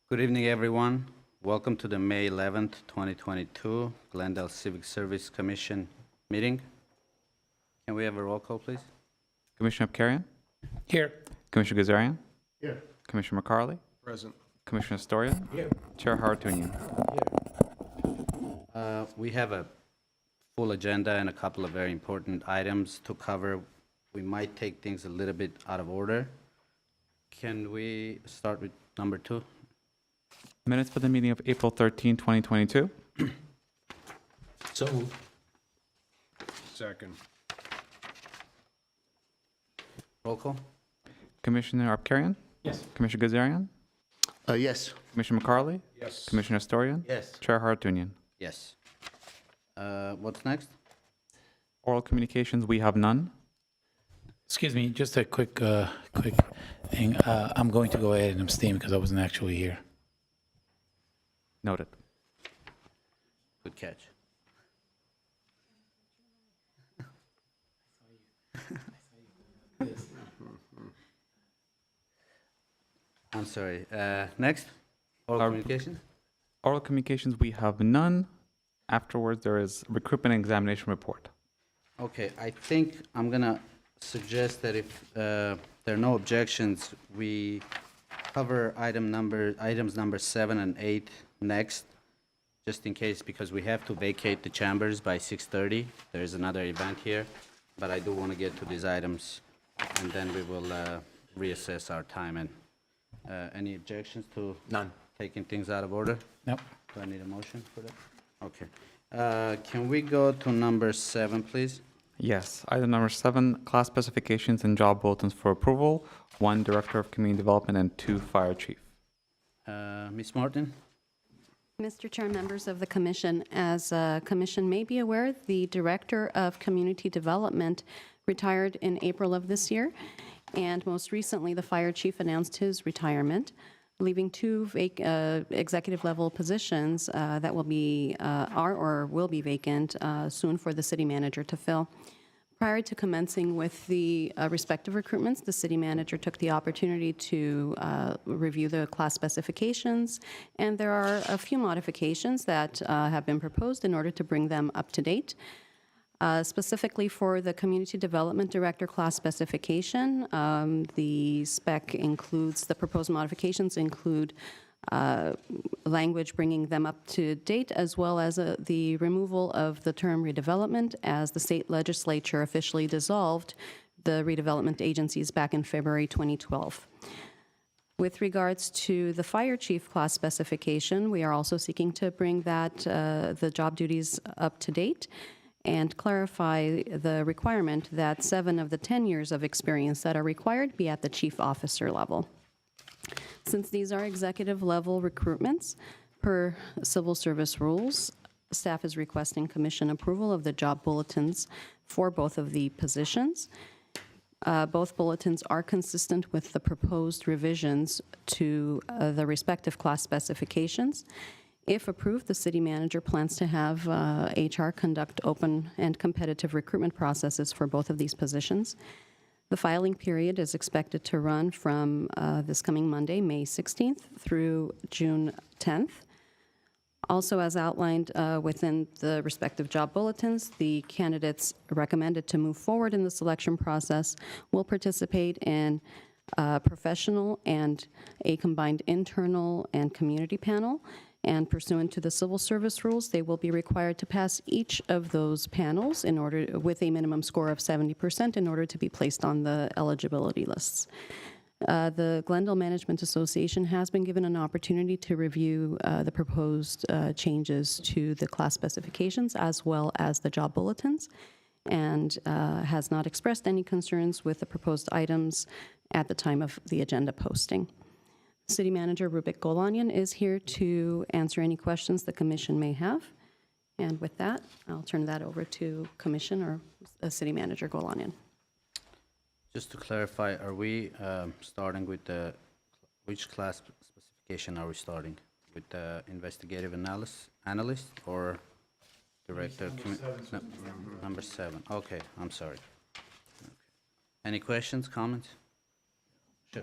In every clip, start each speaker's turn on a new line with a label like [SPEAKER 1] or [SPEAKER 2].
[SPEAKER 1] Good evening, everyone. Welcome to the May 11th, 2022 Glendale Civic Service Commission meeting. Can we have a roll call, please?
[SPEAKER 2] Commissioner Abkarian?
[SPEAKER 3] Here.
[SPEAKER 2] Commissioner Gazarian?
[SPEAKER 3] Here.
[SPEAKER 2] Commissioner Carley?
[SPEAKER 3] Present.
[SPEAKER 2] Commissioner Astorian?
[SPEAKER 3] Here.
[SPEAKER 2] Chair Hartunian?
[SPEAKER 1] We have a full agenda and a couple of very important items to cover. We might take things a little bit out of order. Can we start with number 2?
[SPEAKER 2] Minutes for the meeting of April 13, 2022.
[SPEAKER 3] So moved. Second.
[SPEAKER 1] Roll call?
[SPEAKER 2] Commissioner Abkarian?
[SPEAKER 3] Yes.
[SPEAKER 2] Commissioner Gazarian?
[SPEAKER 4] Yes.
[SPEAKER 2] Commissioner McCarley?
[SPEAKER 3] Yes.
[SPEAKER 2] Commissioner Astorian?
[SPEAKER 4] Yes.
[SPEAKER 2] Chair Hartunian?
[SPEAKER 1] Yes. What's next?
[SPEAKER 2] Oral communications, we have none.
[SPEAKER 5] Excuse me, just a quick thing. I'm going to go ahead and abstain because I wasn't actually here.
[SPEAKER 2] Noted.
[SPEAKER 1] Good catch. I'm sorry. Next? Oral communication?
[SPEAKER 2] Oral communications, we have none. Afterwards, there is recruitment and examination report.
[SPEAKER 1] Okay, I think I'm gonna suggest that if there are no objections, we cover items number 7 and 8 next, just in case, because we have to vacate the chambers by 6:30. There is another event here, but I do want to get to these items, and then we will reassess our time. And any objections to
[SPEAKER 4] None.
[SPEAKER 1] taking things out of order?
[SPEAKER 5] Nope.
[SPEAKER 1] Do I need a motion for that? Okay. Can we go to number 7, please?
[SPEAKER 2] Yes, item number 7, class specifications and job bulletins for approval. 1, Director of Community Development, and 2, Fire Chief.
[SPEAKER 1] Ms. Martin?
[SPEAKER 6] Mr. Chair, members of the Commission, as Commission may be aware, the Director of Community Development retired in April of this year, and most recently, the Fire Chief announced his retirement, leaving 2 executive-level positions that will be, are or will be vacant soon for the City Manager to fill. Prior to commencing with the respective recruitments, the City Manager took the opportunity to review the class specifications, and there are a few modifications that have been proposed in order to bring them up to date. Specifically for the Community Development Director class specification, the spec includes, the proposed modifications include language bringing them up to date, as well as the removal of the term redevelopment, as the state legislature officially dissolved the redevelopment agencies back in February 2012. With regards to the Fire Chief class specification, we are also seeking to bring that, the job duties up to date, and clarify the requirement that 7 of the 10 years of experience that are required be at the chief officer level. Since these are executive level recruitments, per civil service rules, staff is requesting Commission approval of the job bulletins for both of the positions. Both bulletins are consistent with the proposed revisions to the respective class specifications. If approved, the City Manager plans to have HR conduct open and competitive recruitment processes for both of these positions. The filing period is expected to run from this coming Monday, May 16th, through June 10th. Also, as outlined within the respective job bulletins, the candidates recommended to move forward in the selection process will participate in professional and a combined internal and community panel. And pursuant to the civil service rules, they will be required to pass each of those panels in order, with a minimum score of 70% in order to be placed on the eligibility lists. The Glendale Management Association has been given an opportunity to review the proposed changes to the class specifications as well as the job bulletins, and has not expressed any concerns with the proposed items at the time of the agenda posting. City Manager Rubik Golanian is here to answer any questions the commission may have. And with that, I'll turn that over to Commissioner City Manager Golanian.
[SPEAKER 1] Just to clarify, are we starting with which class specification are we starting? With the investigative analyst or director? No, number 7. Okay, I'm sorry. Okay. Any questions, comments? Sure.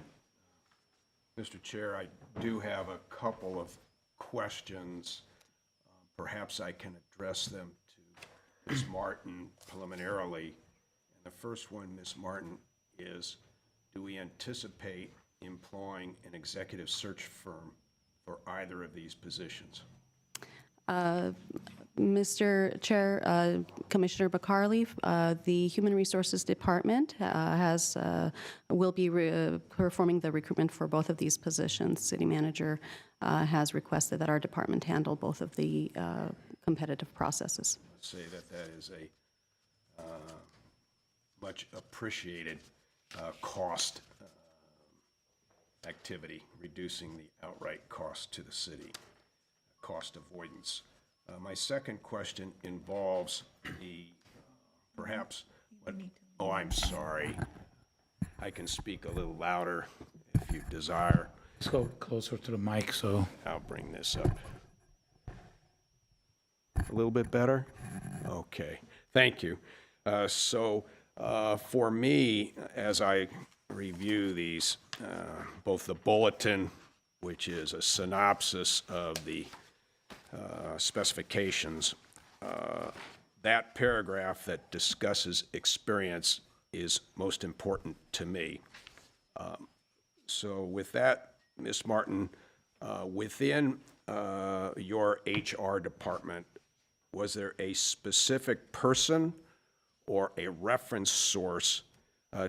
[SPEAKER 3] Mr. Chair, I do have a couple of questions. Perhaps I can address them to Ms. Martin preliminarily. And the first one, Ms. Martin, is, do we anticipate employing an executive search firm for either of these positions?
[SPEAKER 6] Mr. Chair, Commissioner Carley, the Human Resources Department will be performing the recruitment for both of these positions. City Manager has requested that our department handle both of the competitive processes.
[SPEAKER 3] Let's say that is a much appreciated cost activity, reducing the outright cost to the city, cost avoidance. My second question involves the perhaps what, oh, I'm sorry. I can speak a little louder if you desire.
[SPEAKER 5] Let's go closer to the mic, so.
[SPEAKER 3] I'll bring this up. A little bit better? Okay, thank you. For me, as I review these, both the bulletin, which is a synopsis of the specifications, that paragraph that discusses experience is most important to me. So with that, Ms. Martin, within your HR department, was there a specific person or a reference source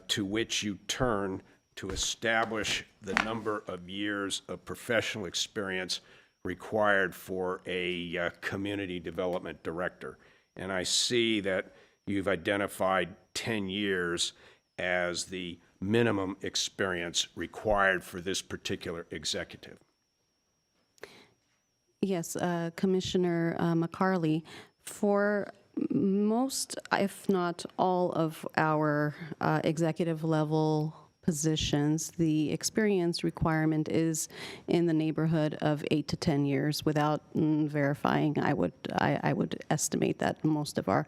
[SPEAKER 3] to which you turn to establish the number of years of professional experience required for a community development director? And I see that you've identified 10 years as the minimum experience required for this particular executive.
[SPEAKER 6] Yes, Commissioner McCarley, for most, if not all of our executive level positions, the experience requirement is in the neighborhood of 8 to 10 years. Without verifying, I would estimate that most of our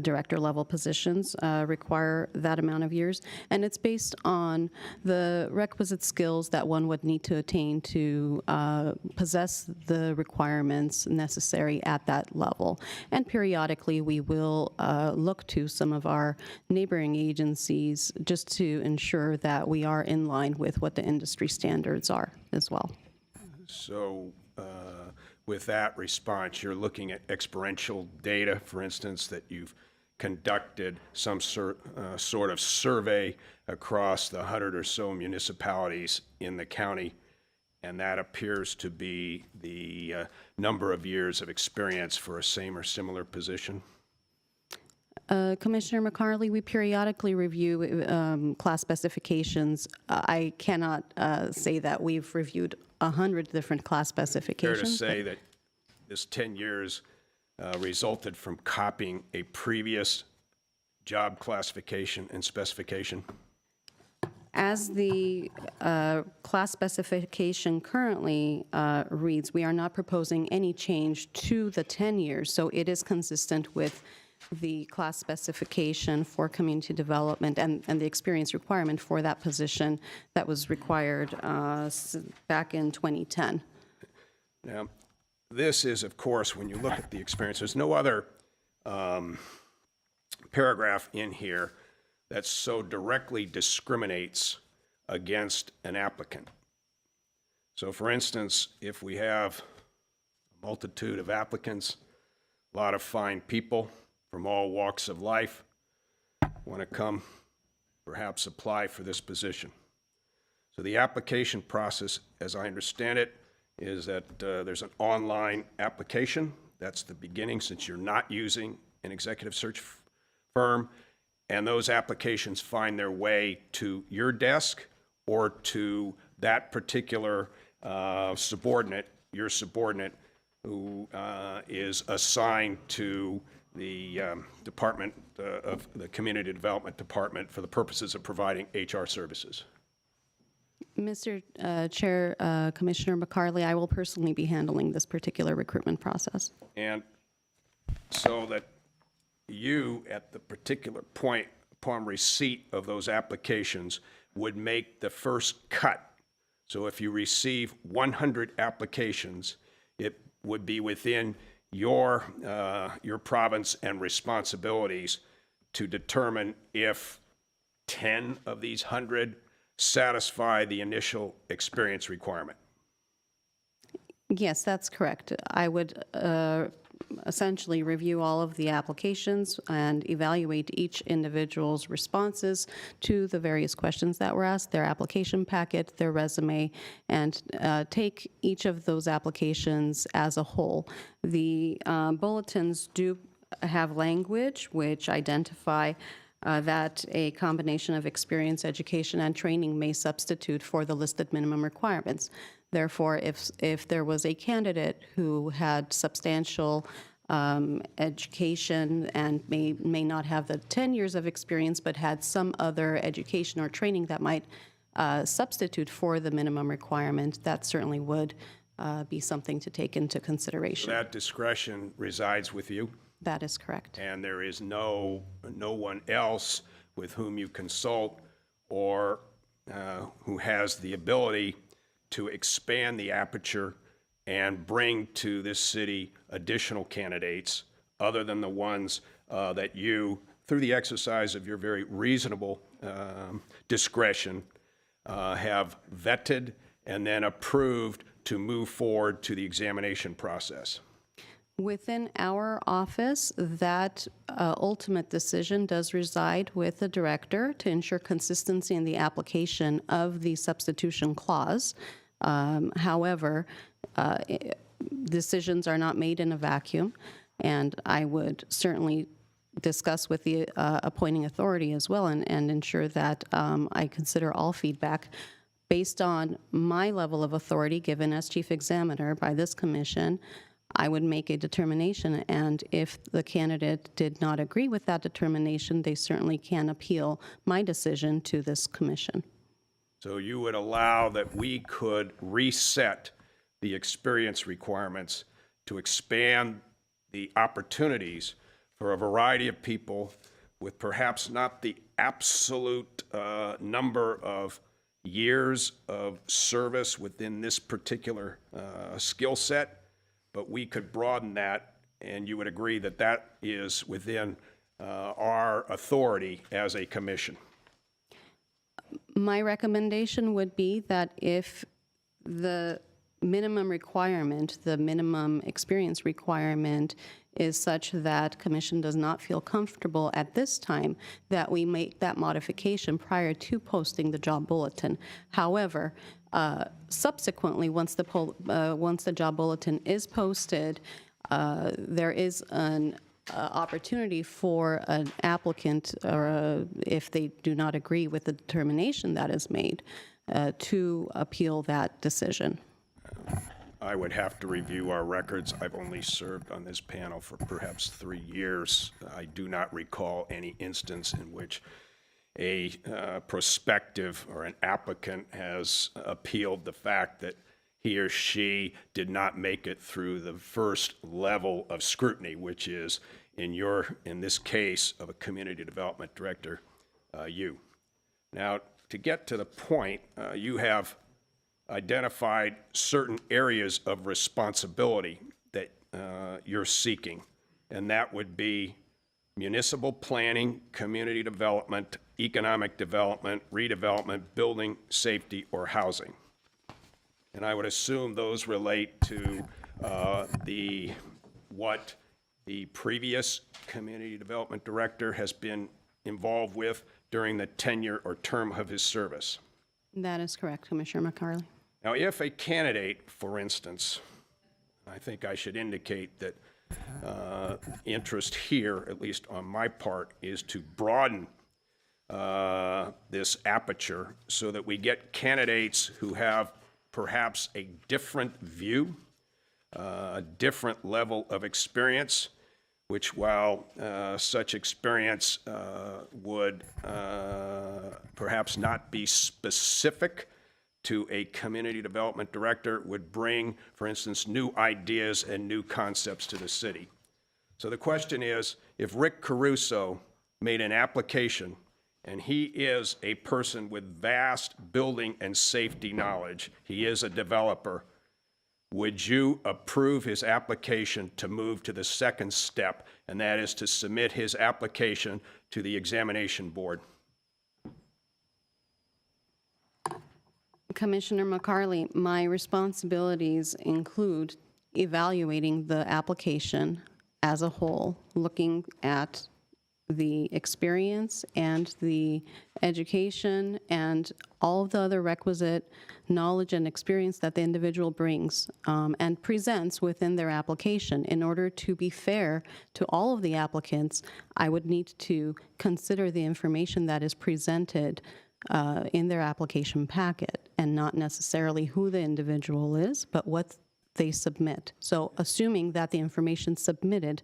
[SPEAKER 6] director level positions require that amount of years, and it's based on the requisite skills that one would need to attain to possess the requirements necessary at that level. And periodically we will look to some of our neighboring agencies just to ensure that we are in line with what the industry standards are as well.
[SPEAKER 3] So with that response, you're looking at experiential data, for instance, that you've conducted some sort of survey across the 100 or so municipalities in the county, and that appears to be the number of years of experience for a same or similar position?
[SPEAKER 6] Commissioner McCarley, we periodically review class specifications. I cannot say that we've reviewed 100 different class specifications.
[SPEAKER 3] Fair to say that this 10 years resulted from copying a previous job classification and specification?
[SPEAKER 6] As the class specification currently reads, we are not proposing any change to the 10 years, so it is consistent with the class specification for community development and the experience requirement for that position that was required back in 2010.
[SPEAKER 3] Now, this is, of course, when you look at the experience, there's no other paragraph in here that so directly discriminates against an applicant. So for instance, if we have a multitude of applicants, a lot of fine people from all walks of life want to come, perhaps apply for this position. So the application process, as I understand it, is that there's an online application. That's the beginning, since you're not using an executive search firm. And those applications find their way to your desk or to that particular subordinate, your subordinate, who is assigned to the Department of the Community Development Department for the purposes of providing HR services.
[SPEAKER 6] Mr. Chair, Commissioner McCarley, I will personally be handling this particular recruitment process.
[SPEAKER 3] And so that you, at the particular point upon receipt of those applications, would make the first cut. So if you receive 100 applications, it would be within your province and responsibilities to determine if 10 of these 100 satisfy the initial experience requirement.
[SPEAKER 6] Yes, that's correct. I would essentially review all of the applications and evaluate each individual's responses to the various questions that were asked, their application packet, their resume, and take each of those applications as a whole. The bulletins do have language which identify that a combination of experience, education, and training may substitute for the listed minimum requirements. Therefore, if there was a candidate who had substantial education and may not have the 10 years of experience, but had some other education or training that might substitute for the minimum requirement, that certainly would be something to take into consideration.
[SPEAKER 3] That discretion resides with you,
[SPEAKER 6] That is correct.
[SPEAKER 3] and there is no one else with whom you consult or who has the ability to expand the aperture and bring to this city additional candidates other than the ones that you, through the exercise of your very reasonable discretion, have vetted and then approved to move forward to the examination process.
[SPEAKER 6] Within our office, that ultimate decision does reside with the director to ensure consistency in the application of the substitution clause. However, decisions are not made in a vacuum, and I would certainly discuss with the appointing authority as well and ensure that I consider all feedback based on my level of authority given as chief examiner by this commission. I would make a determination, and if the candidate did not agree with that determination, they certainly can appeal my decision to this commission.
[SPEAKER 3] So you would allow that we could reset the experience requirements to expand the opportunities for a variety of people with perhaps not the absolute number of years of service within this particular skill set, but we could broaden that, and you would agree that that is within our authority as a commission.
[SPEAKER 6] My recommendation would be that if the minimum requirement, the minimum experience requirement is such that commission does not feel comfortable at this time, that we make that modification prior to posting the job bulletin. However, subsequently, once the job bulletin is posted, there is an opportunity for an applicant, or if they do not agree with the determination that is made, to appeal that decision.
[SPEAKER 3] I would have to review our records. I've only served on this panel for perhaps 3 years. I do not recall any instance in which a prospective or an applicant has appealed the fact that he or she did not make it through the first level of scrutiny, which is, in this case of a community development director, you. Now, to get to the point, you have identified certain areas of responsibility that you're seeking, and that would be municipal planning, community development, economic development, redevelopment, building, safety, or housing. And I would assume those relate to what the previous community development director has been involved with during the tenure or term of his service.
[SPEAKER 6] That is correct, Commissioner McCarley.
[SPEAKER 3] Now, if a candidate, for instance, I think I should indicate that interest here, at least on my part, is to broaden this aperture so that we get candidates who have perhaps a different view, a different level of experience, which while such experience would perhaps not be specific to a community development director, would bring, for instance, new ideas and new concepts to the city. So the question is, if Rick Caruso made an application, and he is a person with vast building and safety knowledge, he is a developer, would you approve his application to move to the second step, and that is to submit his application to the examination board?
[SPEAKER 6] Commissioner McCarley, my responsibilities include evaluating the application as a whole, looking at the experience and the education and all of the other requisite knowledge and experience that the individual brings and presents within their application. In order to be fair to all of the applicants, I would need to consider the information that is presented in their application packet, and not necessarily who the individual is, but what they submit. So assuming that the information submitted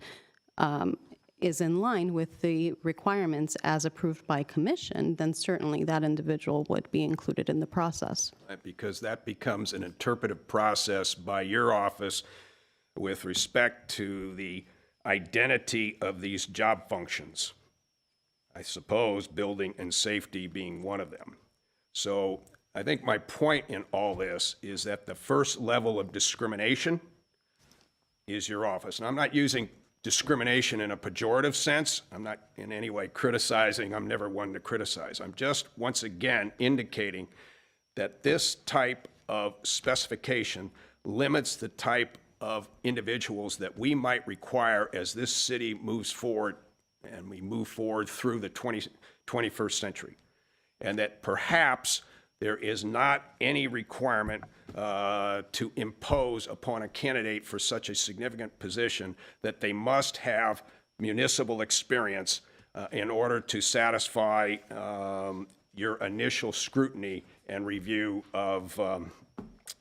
[SPEAKER 6] is in line with the requirements as approved by commission, then certainly that individual would be included in the process.
[SPEAKER 3] Because that becomes an interpretive process by your office with respect to the identity of these job functions. I suppose building and safety being one of them. So I think my point in all this is that the first level of discrimination is your office. And I'm not using discrimination in a pejorative sense. I'm not in any way criticizing. I'm never one to criticize. I'm just, once again, indicating that this type of specification limits the type of individuals that we might require as this city moves forward and we move forward through the 21st century. And that perhaps there is not any requirement to impose upon a candidate for such a significant position that they must have municipal experience in order to satisfy your initial scrutiny and review of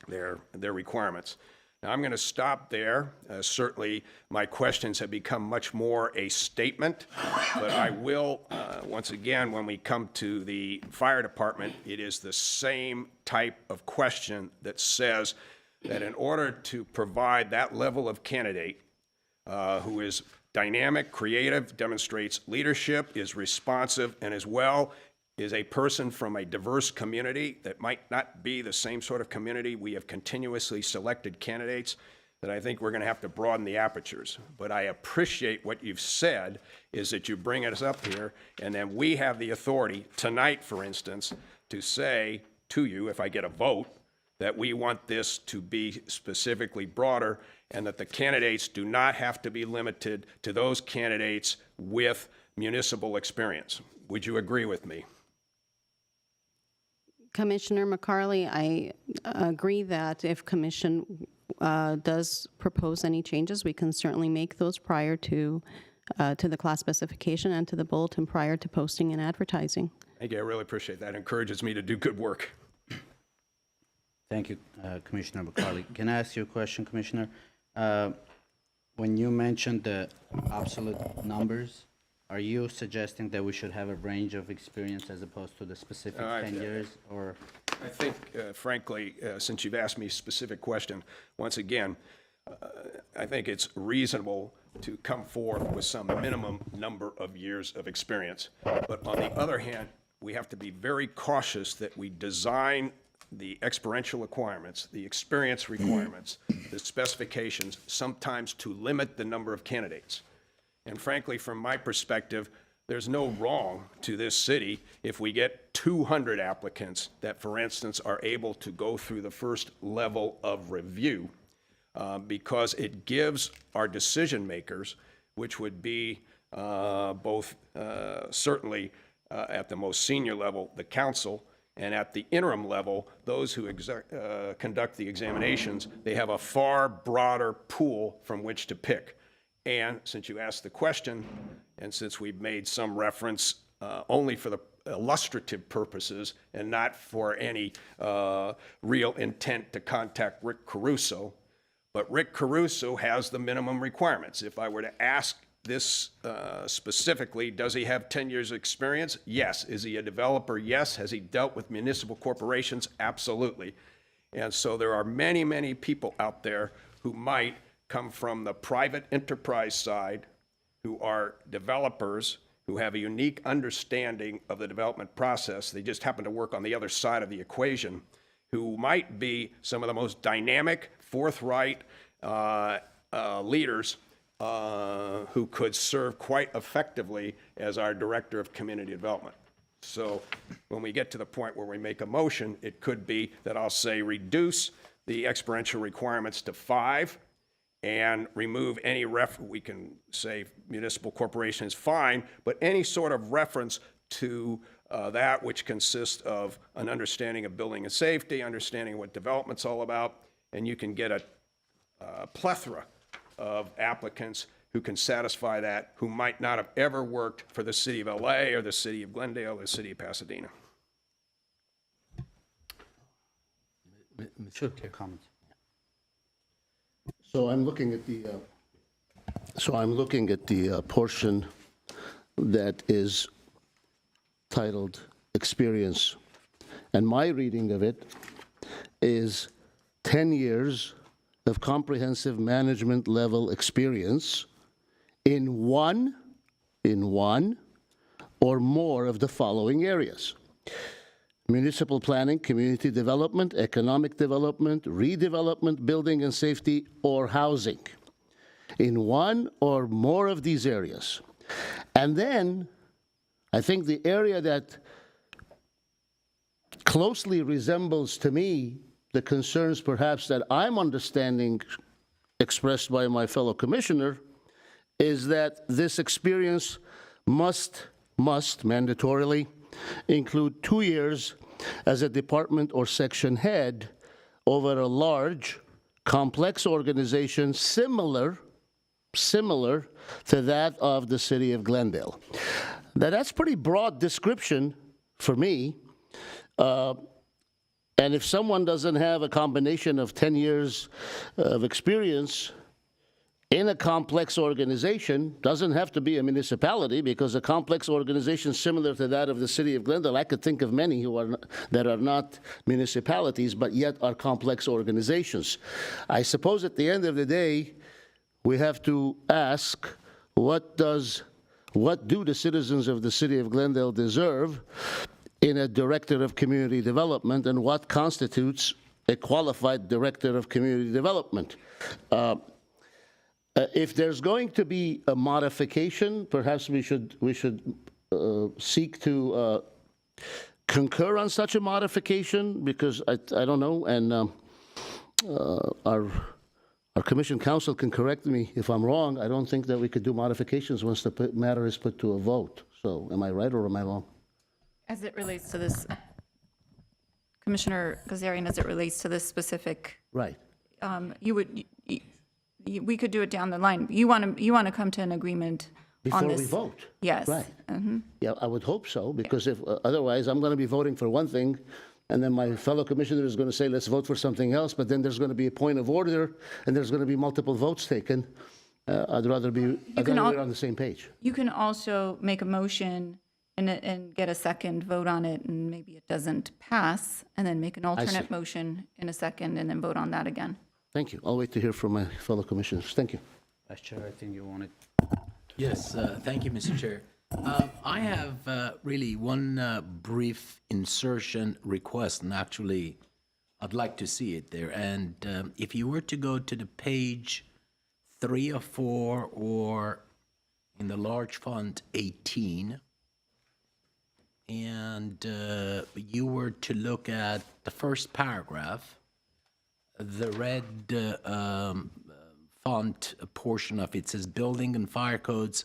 [SPEAKER 3] their requirements. Now, I'm going to stop there. Certainly, my questions have become much more a statement, but I will, once again, when we come to the fire department, it is the same type of question that says that in order to provide that level of candidate who is dynamic, creative, demonstrates leadership, is responsive, and as well is a person from a diverse community that might not be the same sort of community. We have continuously selected candidates that I think we're going to have to broaden the apertures. But I appreciate what you've said is that you bring us up here, and then we have the authority tonight, for instance, to say to you, if I get a vote, that we want this to be specifically broader and that the candidates do not have to be limited to those candidates with municipal experience. Would you agree with me?
[SPEAKER 6] Commissioner McCarley, I agree that if commission does propose any changes, we can certainly make those prior to the class specification and to the bulletin prior to posting and advertising.
[SPEAKER 3] Thank you. I really appreciate that. It encourages me to do good work.
[SPEAKER 1] Thank you, Commissioner McCarley. Can I ask you a question, Commissioner? When you mentioned the absolute numbers, are you suggesting that we should have a range of experience as opposed to the specific 10 years, or?
[SPEAKER 3] I think, frankly, since you've asked me a specific question, once again, I think it's reasonable to come forth with some minimum number of years of experience. But on the other hand, we have to be very cautious that we design the experiential requirements, the experience requirements, the specifications, sometimes to limit the number of candidates. And frankly, from my perspective, there's no wrong to this city if we get 200 applicants that, for instance, are able to go through the first level of review, because it gives our decision makers, which would be both certainly at the most senior level, the council, and at the interim level, those who conduct the examinations, they have a far broader pool from which to pick. And since you asked the question, and since we've made some reference only for the illustrative purposes and not for any real intent to contact Rick Caruso, but Rick Caruso has the minimum requirements. If I were to ask this specifically, does he have 10 years of experience? Yes. Is he a developer? Yes. Has he dealt with municipal corporations? Absolutely. And so there are many, many people out there who might come from the private enterprise side, who are developers, who have a unique understanding of the development process. They just happen to work on the other side of the equation, who might be some of the most dynamic, forthright leaders who could serve quite effectively as our Director of Community Development. So when we get to the point where we make a motion, it could be that I'll say reduce the experiential requirements to 5 and remove any we can say municipal corporation is fine, but any sort of reference to that which consists of an understanding of building and safety, understanding what development's all about, and you can get a plethora of applicants who can satisfy that, who might not have ever worked for the city of LA or the city of Glendale or the city of Pasadena.
[SPEAKER 1] Sure, comments.
[SPEAKER 4] So I'm looking at the portion that is titled Experience. And my reading of it is 10 years of comprehensive management level experience in one or more of the following areas: municipal planning, community development, economic development, redevelopment, building and safety, or housing. In one or more of these areas. And then, I think the area that closely resembles to me the concerns perhaps that I'm understanding expressed by my fellow commissioner is that this experience must mandatorily include 2 years as a department or section head over a large, complex organization similar to that of the city of Glendale. Now, that's pretty broad description for me. And if someone doesn't have a combination of 10 years of experience in a complex organization, doesn't have to be a municipality, because a complex organization similar to that of the city of Glendale, I could think of many that are not municipalities, but yet are complex organizations. I suppose at the end of the day, we have to ask, what do the citizens of the city of Glendale deserve in a director of community development, and what constitutes a qualified director of community development? If there's going to be a modification, perhaps we should seek to concur on such a modification, because I don't know, and our commission counsel can correct me if I'm wrong. I don't think that we could do modifications once the matter is put to a vote. So am I right or am I wrong?
[SPEAKER 7] As it relates to this, Commissioner Kazarian, as it relates to this specific,
[SPEAKER 4] Right.
[SPEAKER 7] we could do it down the line. You want to come to an agreement on
[SPEAKER 4] Before
[SPEAKER 7] this?
[SPEAKER 4] we vote.
[SPEAKER 7] Yes.
[SPEAKER 4] Right. Yeah, I would hope so, because if otherwise I'm going to be voting for one thing, and then my fellow commissioner is going to say, let's vote for something else, but then there's going to be a point of order, and there's going to be multiple votes taken. I'd rather we're on the same page.
[SPEAKER 7] You can also make a motion and get a second vote on it, and maybe it doesn't pass, and then make an alternate motion in a second, and then vote on that again.
[SPEAKER 4] Thank you. I'll wait to hear from my fellow commissioners. Thank you.
[SPEAKER 1] Vice Chair, I think you wanted.
[SPEAKER 8] Yes, thank you, Mr. Chair. I have really one brief insertion request, and actually, I'd like to see it there. And if you were to go to the page 3 or 4 or in the large font 18, and you were to look at the first paragraph, the red font portion of it says building and fire codes,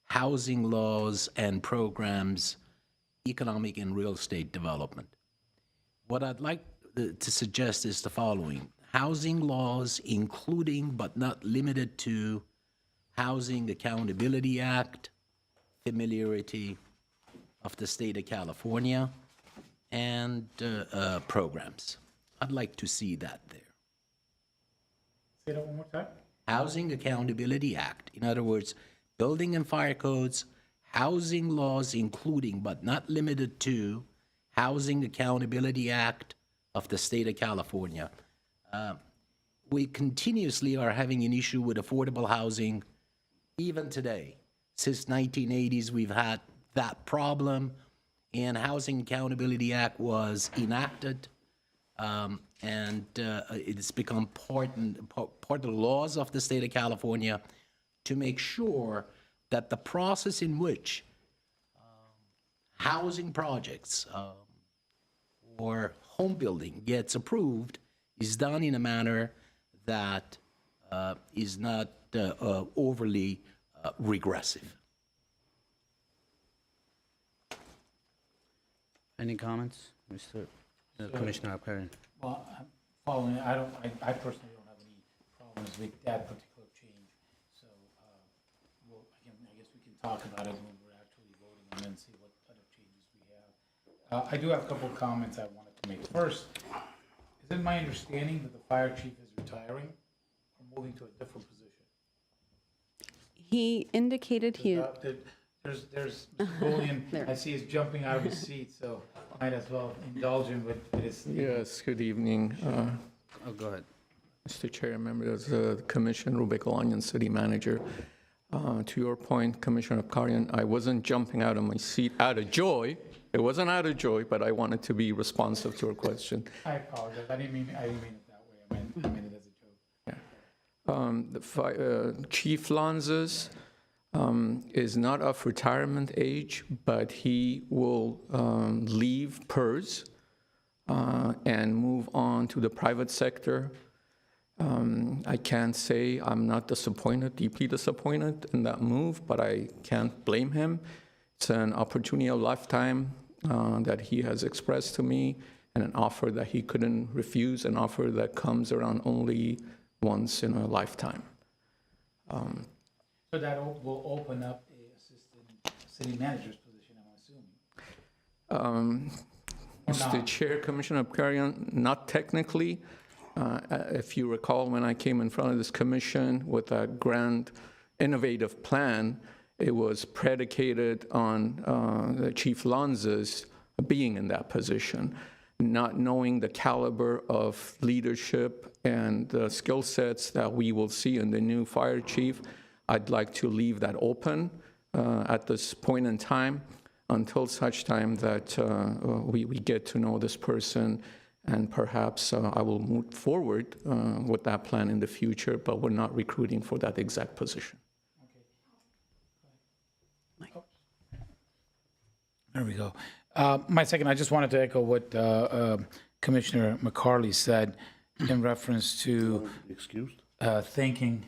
[SPEAKER 8] housing laws and programs, economic and real estate development. What I'd like to suggest is the following. Housing laws, including but not limited to Housing Accountability Act, familiarity of the state of California, and programs. I'd like to see that there.
[SPEAKER 5] Say that one more time.
[SPEAKER 8] Housing Accountability Act. In other words, building and fire codes, housing laws, including but not limited to Housing Accountability Act of the state of California. We continuously are having an issue with affordable housing, even today. Since 1980s, we've had that problem, and Housing Accountability Act was enacted, and it's become part of the laws of the state of California to make sure that the process in which housing projects or home building gets approved is done in a manner that is not overly regressive.
[SPEAKER 1] Any comments, Mr. Commissioner Abkarian?
[SPEAKER 5] Well, I'm following, I personally don't have any problems with that particular change. So, I guess we can talk about it when we're actually voting and then see what other changes we have. I do have a couple of comments I wanted to make. First, is it my understanding that the fire chief is retiring or moving to a different position?
[SPEAKER 6] He indicated he,
[SPEAKER 5] There's Mr. Bullion, I see he's jumping out of his seat, so might as well indulge him with his.
[SPEAKER 9] Yes, good evening,
[SPEAKER 1] Oh, go ahead.
[SPEAKER 9] Mr. Chair, members of the Commission, Rubik Lanyan, City Manager. To your point, Commissioner Abkarian, I wasn't jumping out of my seat out of joy. It wasn't out of joy, but I wanted to be responsive to your question.
[SPEAKER 5] I apologize, I didn't mean it that way, I meant it as a joke.
[SPEAKER 9] Chief Lanzas is not of retirement age, but he will leave PERS and move on to the private sector. I can't say I'm not disappointed, deeply disappointed in that move, but I can't blame him. It's an opportunity of a lifetime that he has expressed to me, and an offer that he couldn't refuse, an offer that comes around only once in a lifetime.
[SPEAKER 5] So that will open up a assistant city manager's position, I'm assuming?
[SPEAKER 9] Mr. Chair, Commissioner Abkarian, not technically. If you recall, when I came in front of this commission with a grand, innovative plan, it was predicated on the Chief Lanzas being in that position. Not knowing the caliber of leadership and the skill sets that we will see in the new fire chief, I'd like to leave that open at this point in time until such time that we get to know this person, and perhaps I will move forward with that plan in the future, but we're not recruiting for that exact position.
[SPEAKER 5] There we go. My second, I just wanted to echo what Commissioner McCarley said in reference to
[SPEAKER 4] Excused?
[SPEAKER 5] thanking.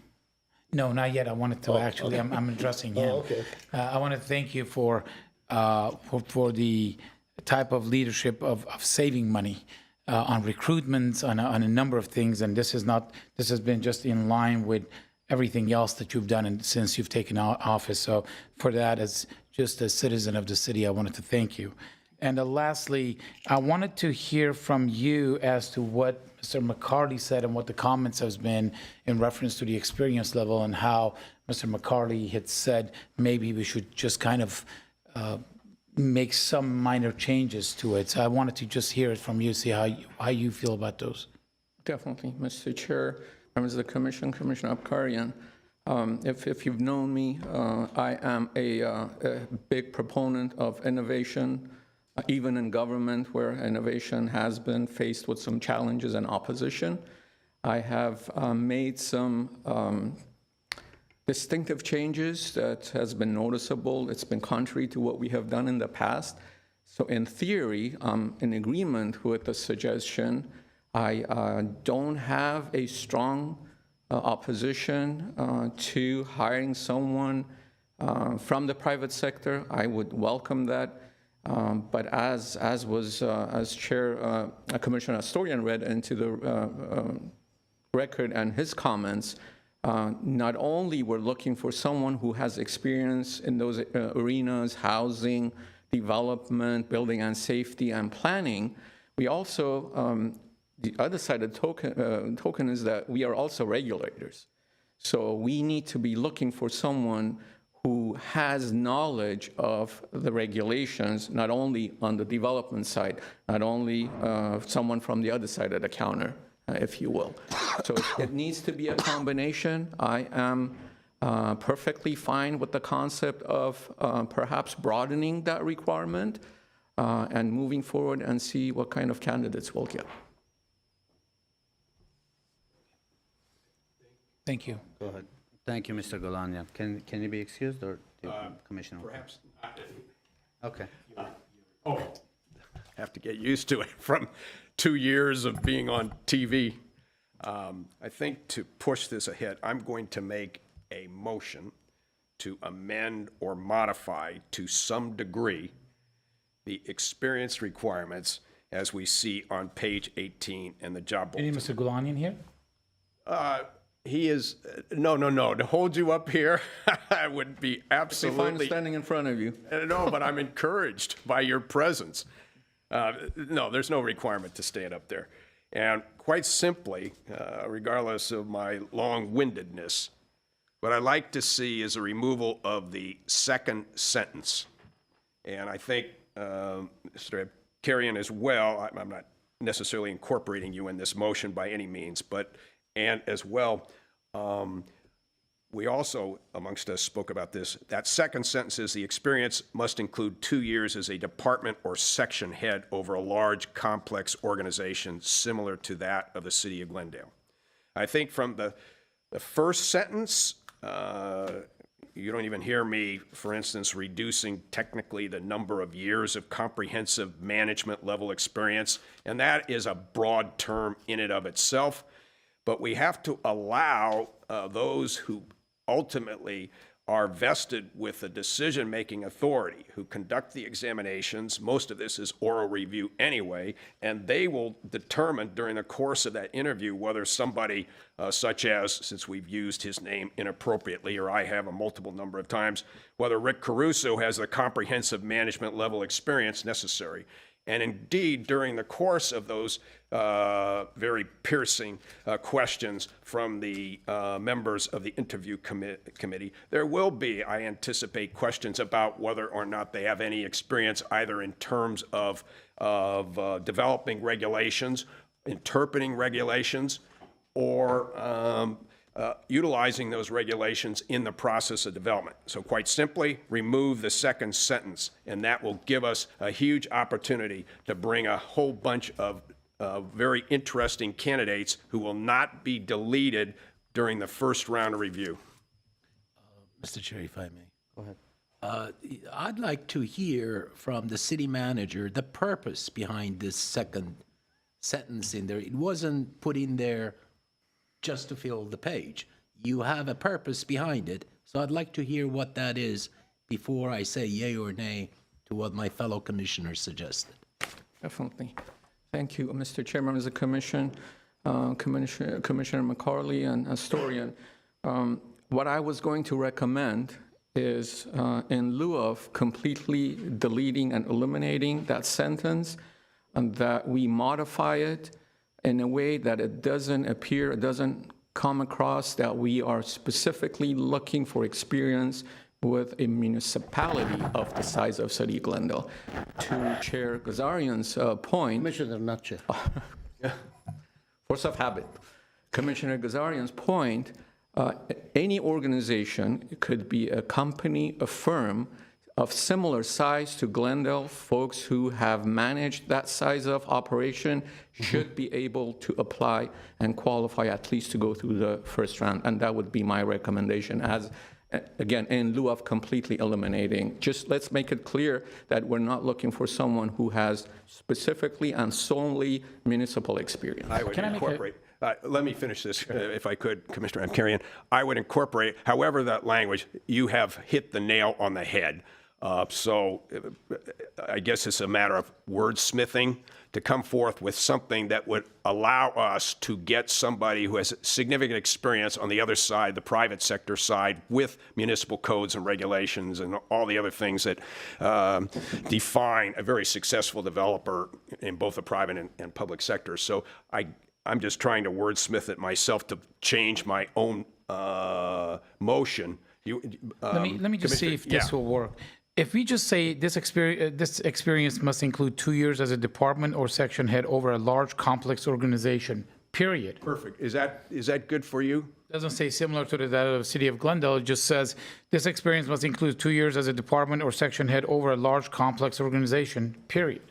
[SPEAKER 5] No, not yet. I wanted to actually.
[SPEAKER 4] okay.
[SPEAKER 5] I'm addressing him.
[SPEAKER 4] Okay.
[SPEAKER 5] I want to thank you for the type of leadership of saving money on recruitments, on a number of things, and this has been just in line with everything else that you've done since you've taken office. So for that, as just a citizen of the city, I wanted to thank you. And lastly, I wanted to hear from you as to what Mr. McCarley said and what the comments has been in reference to the experience level, and how Mr. McCarley had said maybe we should just kind of make some minor changes to it. So I wanted to just hear it from you, see how you feel about those.
[SPEAKER 9] Definitely, Mr. Chair, members of the Commission, Commissioner Abkarian. If you've known me, I am a big proponent of innovation, even in government where innovation has been faced with some challenges and opposition. I have made some distinctive changes that has been noticeable. It's been contrary to what we have done in the past. So in theory, I'm in agreement with the suggestion. I don't have a strong opposition to hiring someone from the private sector. I would welcome that. But as Chair Commissioner Astorian read into the record and his comments, not only we're looking for someone who has experience in those arenas, housing, development, building and safety, and planning, we also, the other side of the token is that we are also regulators. So we need to be looking for someone who has knowledge of the regulations, not only on the development side, not only someone from the other side of the counter, if you will. So it needs to be a combination. I am perfectly fine with the concept of perhaps broadening that requirement and moving forward and see what kind of candidates we'll get.
[SPEAKER 5] Thank you.
[SPEAKER 1] Go ahead. Thank you, Mr. Golanian. Can you be excused, or Commissioner?
[SPEAKER 3] Perhaps.
[SPEAKER 1] Okay.
[SPEAKER 3] Oh, have to get used to it from 2 years of being on TV. I think to push this ahead, I'm going to make a motion to amend or modify to some degree the experience requirements as we see on page 18 in the job bulletin.
[SPEAKER 5] Any Mr. Gulanian here?
[SPEAKER 3] He is, no, to hold you up here, I would be
[SPEAKER 9] Fine
[SPEAKER 3] absolutely.
[SPEAKER 9] standing in front of you.
[SPEAKER 3] No, but I'm encouraged by your presence. No, there's no requirement to stand up there. And quite simply, regardless of my long-windedness, what I like to see is a removal of the second sentence. And I think, Mr. Carrion as well, I'm not necessarily incorporating you in this motion by any means, but, and as well, we also, amongst us, spoke about this. That second sentence is the experience must include 2 years as a department or section head over a large, complex organization similar to that of the city of Glendale. I think from the first sentence, you don't even hear me, for instance, reducing technically the number of years of comprehensive management level experience, and that is a broad term in and of itself. But we have to allow those who ultimately are vested with the decision-making authority, who conduct the examinations. Most of this is oral review anyway, and they will determine during the course of that interview whether somebody such as, since we've used his name inappropriately, or I have a multiple number of times, whether Rick Caruso has the comprehensive management level experience necessary. And indeed, during the course of those very piercing questions from the members of the interview committee, there will be, I anticipate, questions about whether or not they have any experience either in terms of developing regulations, interpreting regulations, or utilizing those regulations in the process of development. So quite simply, remove the second sentence, and that will give us a huge opportunity to bring a whole bunch of very interesting candidates who will not be deleted during the first round of review.
[SPEAKER 8] Mr. Chair, if I may. Go ahead. I'd like to hear from the city manager the purpose behind this second sentence in there. It wasn't put in there just to fill the page. You have a purpose behind it, so I'd like to hear what that is before I say yay or nay to what my fellow commissioners suggested.
[SPEAKER 9] Definitely. Thank you, Mr. Chair, members of the Commission, Commissioner McCarley and Astorian. What I was going to recommend is, in lieu of completely deleting and eliminating that sentence, and that we modify it in a way that it doesn't appear, it doesn't come across that we are specifically looking for experience with a municipality of the size of City of Glendale. To Chair Gazarian's point,
[SPEAKER 4] Commissioner, not Chair.
[SPEAKER 9] force of habit. Commissioner Gazarian's point, any organization, it could be a company, a firm, of similar size to Glendale, folks who have managed that size of operation should be able to apply and qualify at least to go through the first round. And that would be my recommendation as, again, in lieu of completely eliminating. Just let's make it clear that we're not looking for someone who has specifically and solely municipal experience.
[SPEAKER 3] I would
[SPEAKER 5] Can I make a-
[SPEAKER 3] incorporate, let me finish this, if I could, Commissioner Amkarian. I would incorporate, however that language, you have hit the nail on the head. So I guess it's a matter of wordsmithing to come forth with something that would allow us to get somebody who has significant experience on the other side, the private sector side, with municipal codes and regulations and all the other things that define a very successful developer in both the private and public sector. So I'm just trying to wordsmith it myself to change my own motion.
[SPEAKER 5] Let me just see if this will work. If we just say this experience must include 2 years as a department or section head over a large complex organization, period.
[SPEAKER 3] Perfect. Is that good for you?
[SPEAKER 5] Doesn't say similar to that of the city of Glendale. It just says this experience must include 2 years as a department or section head over a large complex organization, period.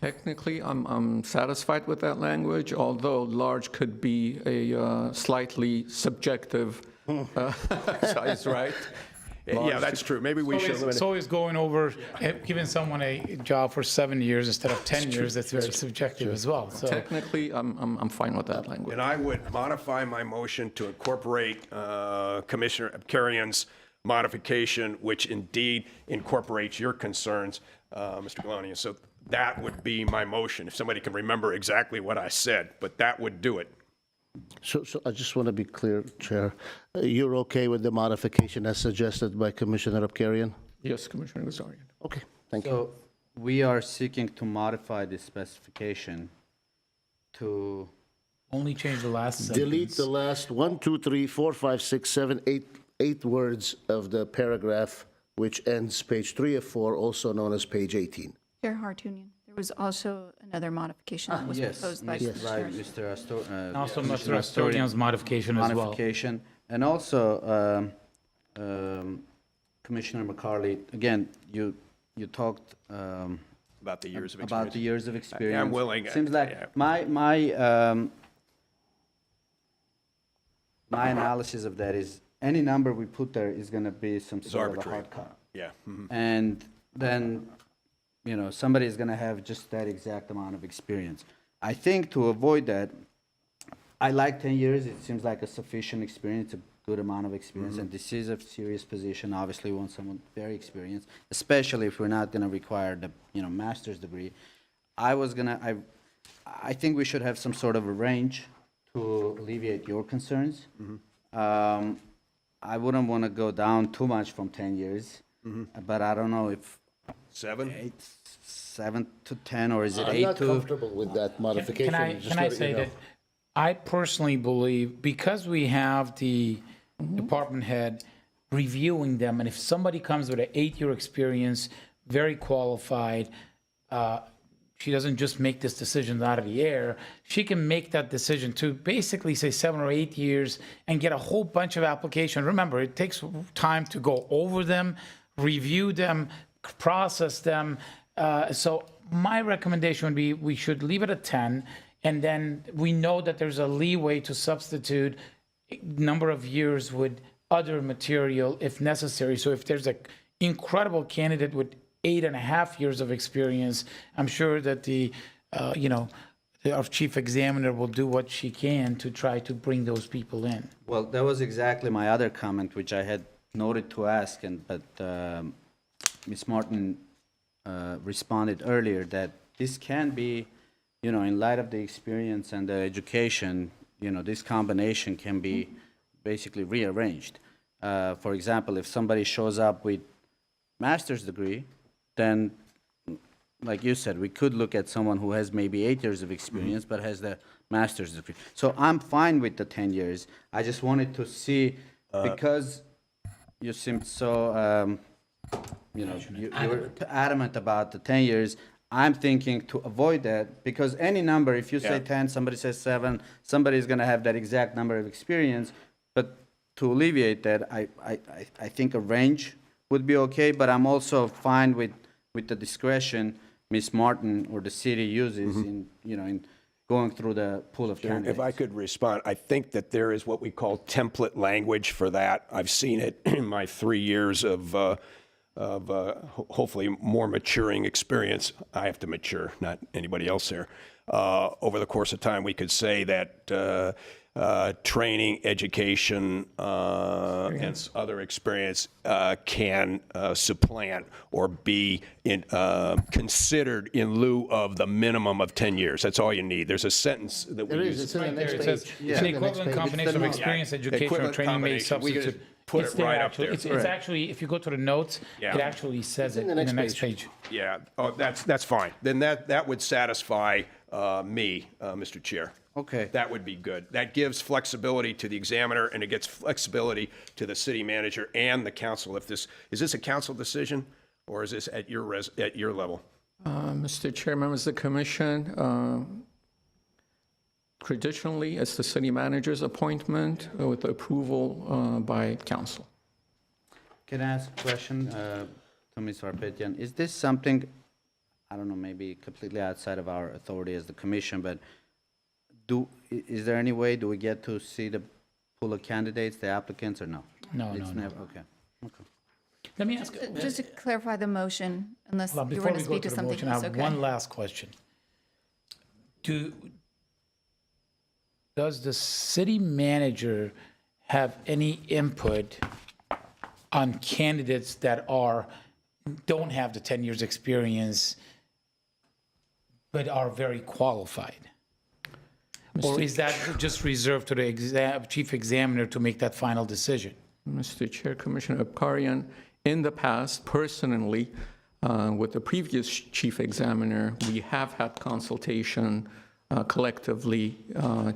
[SPEAKER 9] Technically, I'm satisfied with that language, although large could be a slightly subjective size, right?
[SPEAKER 3] Yeah, that's true. Maybe we should eliminate.
[SPEAKER 5] So is going over, giving someone a job for 7 years instead of 10 years, that's very subjective as well. So
[SPEAKER 9] Technically, I'm fine with that language.
[SPEAKER 3] And I would modify my motion to incorporate Commissioner Abkarian's modification, which indeed incorporates your concerns, Mr. Galani. So that would be my motion, if somebody can remember exactly what I said, but that would do it.
[SPEAKER 4] So I just want to be clear, Chair. You're okay with the modification as suggested by Commissioner Abkarian?
[SPEAKER 9] Yes, Commissioner Gazarian.
[SPEAKER 4] Okay, thank you.
[SPEAKER 1] So we are seeking to modify the specification to,
[SPEAKER 5] only change the last sentence.
[SPEAKER 4] Delete the last 1, 2, 3, 4, 5, 6, 7, 8 words of the paragraph which ends page 3 of 4, also known as page 18.
[SPEAKER 7] Chair Hartunian, there was also another modification that was
[SPEAKER 1] yes,
[SPEAKER 7] proposed by
[SPEAKER 1] right,
[SPEAKER 7] Commissioner.
[SPEAKER 1] Mr.
[SPEAKER 5] Also, Mr.
[SPEAKER 1] Commissioner
[SPEAKER 5] Astorian's modification as well.
[SPEAKER 1] modification. And also, Commissioner McCarley, again, you talked
[SPEAKER 3] About the years of experience.
[SPEAKER 1] about the years of experience.
[SPEAKER 3] I'm willing.
[SPEAKER 1] Seems like
[SPEAKER 3] yeah.
[SPEAKER 1] my analysis of that is any number we put there is going to be some
[SPEAKER 3] It's
[SPEAKER 1] sort of a
[SPEAKER 3] arbitrary.
[SPEAKER 1] hard cut.
[SPEAKER 3] Yeah. mhm.
[SPEAKER 1] And then, somebody is going to have just that exact amount of experience. I think to avoid that, I like 10 years. It seems like a sufficient experience, a good amount of experience. And this is a serious position. Obviously, we want someone very experienced, especially if we're not going to require the, master's degree. I think we should have some sort of a range to alleviate your concerns. I wouldn't want to go down too much from 10 years, but I don't know if
[SPEAKER 3] 7?
[SPEAKER 1] 7 to 10, or is it
[SPEAKER 4] I'm
[SPEAKER 1] 8
[SPEAKER 4] not
[SPEAKER 1] to?
[SPEAKER 4] comfortable with that modification. just
[SPEAKER 5] Can I
[SPEAKER 4] letting you
[SPEAKER 5] say
[SPEAKER 4] know.
[SPEAKER 5] that I personally believe, because we have the department head reviewing them, and if somebody comes with an 8-year experience, very qualified, she doesn't just make this decision out of the air. She can make that decision to basically say 7 or 8 years and get a whole bunch of applications. Remember, it takes time to go over them, review them, process them. So my recommendation would be we should leave it at 10, and then we know that there's a leeway to substitute number of years with other material if necessary. So if there's an incredible candidate with 8.5 years of experience, I'm sure that our chief examiner will do what she can to try to bring those people in.
[SPEAKER 1] Well, that was exactly my other comment, which I had noted to ask, but Ms. Martin responded earlier that this can be, in light of the experience and the education, this combination can be basically rearranged. For example, if somebody shows up with master's degree, then, like you said, we could look at someone who has maybe 8 years of experience but has the master's degree. So I'm fine with the 10 years. I just wanted to see, because you seemed so, you were adamant about the 10 years. I'm thinking to avoid that, because any number, if you say 10, somebody says 7, somebody's going to have that exact number of experience. But to alleviate that, I think a range would be okay, but I'm also fine with the discretion Ms. Martin or the city uses in, in going through the pool of candidates.
[SPEAKER 3] If I could respond, I think that there is what we call template language for that. I've seen it in my 3 years of hopefully more maturing experience. I have to mature, not anybody else here. Over the course of time, we could say that training, education, and other experience can supplant or be considered in lieu of the minimum of 10 years. That's all you need. There's a sentence that we
[SPEAKER 4] There
[SPEAKER 3] use.
[SPEAKER 4] is, it's in the
[SPEAKER 5] Right there,
[SPEAKER 4] next
[SPEAKER 5] it
[SPEAKER 4] page.
[SPEAKER 5] says,
[SPEAKER 4] It's
[SPEAKER 5] an
[SPEAKER 4] in the next
[SPEAKER 5] equivalent
[SPEAKER 4] page.
[SPEAKER 5] combination of experience, education, or
[SPEAKER 3] Equivalent
[SPEAKER 5] training may
[SPEAKER 3] combination. We could
[SPEAKER 5] substitute.
[SPEAKER 3] put
[SPEAKER 5] It's
[SPEAKER 3] it
[SPEAKER 5] there
[SPEAKER 3] right up
[SPEAKER 5] actually.
[SPEAKER 3] there.
[SPEAKER 5] It's actually, if you go to the notes,
[SPEAKER 3] Yeah.
[SPEAKER 5] it actually says it
[SPEAKER 4] in
[SPEAKER 5] in
[SPEAKER 4] the
[SPEAKER 5] the
[SPEAKER 4] next
[SPEAKER 5] next page.
[SPEAKER 3] Yeah, oh, that's fine. Then that would satisfy me, Mr. Chair.
[SPEAKER 1] Okay.
[SPEAKER 3] That would be good. That gives flexibility to the examiner, and it gets flexibility to the city manager and the council. Is this a council decision, or is this at your level?
[SPEAKER 9] Mr. Chair, members of the commission, traditionally, it's the city manager's appointment with approval by council.
[SPEAKER 1] Can I ask a question to Ms. Harpetian? Is this something, I don't know, maybe completely outside of our authority as the commission, but is there any way, do we get to see the pool of candidates, the applicants, or no?
[SPEAKER 5] No,
[SPEAKER 1] It's
[SPEAKER 5] no.
[SPEAKER 1] never, okay.
[SPEAKER 5] Let me ask,
[SPEAKER 7] Just to clarify the motion, unless
[SPEAKER 5] well,
[SPEAKER 7] you were
[SPEAKER 5] before
[SPEAKER 7] going
[SPEAKER 5] we
[SPEAKER 7] to
[SPEAKER 5] go
[SPEAKER 7] speak
[SPEAKER 5] to
[SPEAKER 7] to
[SPEAKER 5] the
[SPEAKER 7] something
[SPEAKER 5] motion, I
[SPEAKER 7] else,
[SPEAKER 5] have
[SPEAKER 7] okay?
[SPEAKER 5] one last question. Does the city manager have any input on candidates that don't have the 10 years experience, but are very qualified? Or is that just reserved to the chief examiner to make that final decision?
[SPEAKER 9] Mr. Chair, Commissioner Abkarian, in the past, personally, with the previous chief examiner, we have had consultation collectively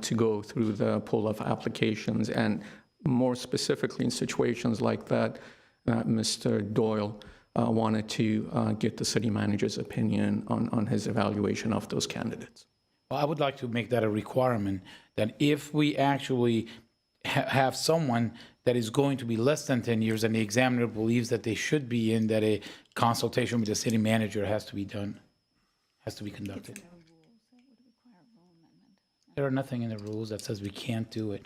[SPEAKER 9] to go through the pool of applications, and more specifically in situations like that, Mr. Doyle wanted to get the city manager's opinion on his evaluation of those candidates.
[SPEAKER 5] Well, I would like to make that a requirement, that if we actually have someone that is going to be less than 10 years and the examiner believes that they should be in, that a consultation with the city manager has to be done, has to be conducted. There are nothing in the rules that says we can't do it.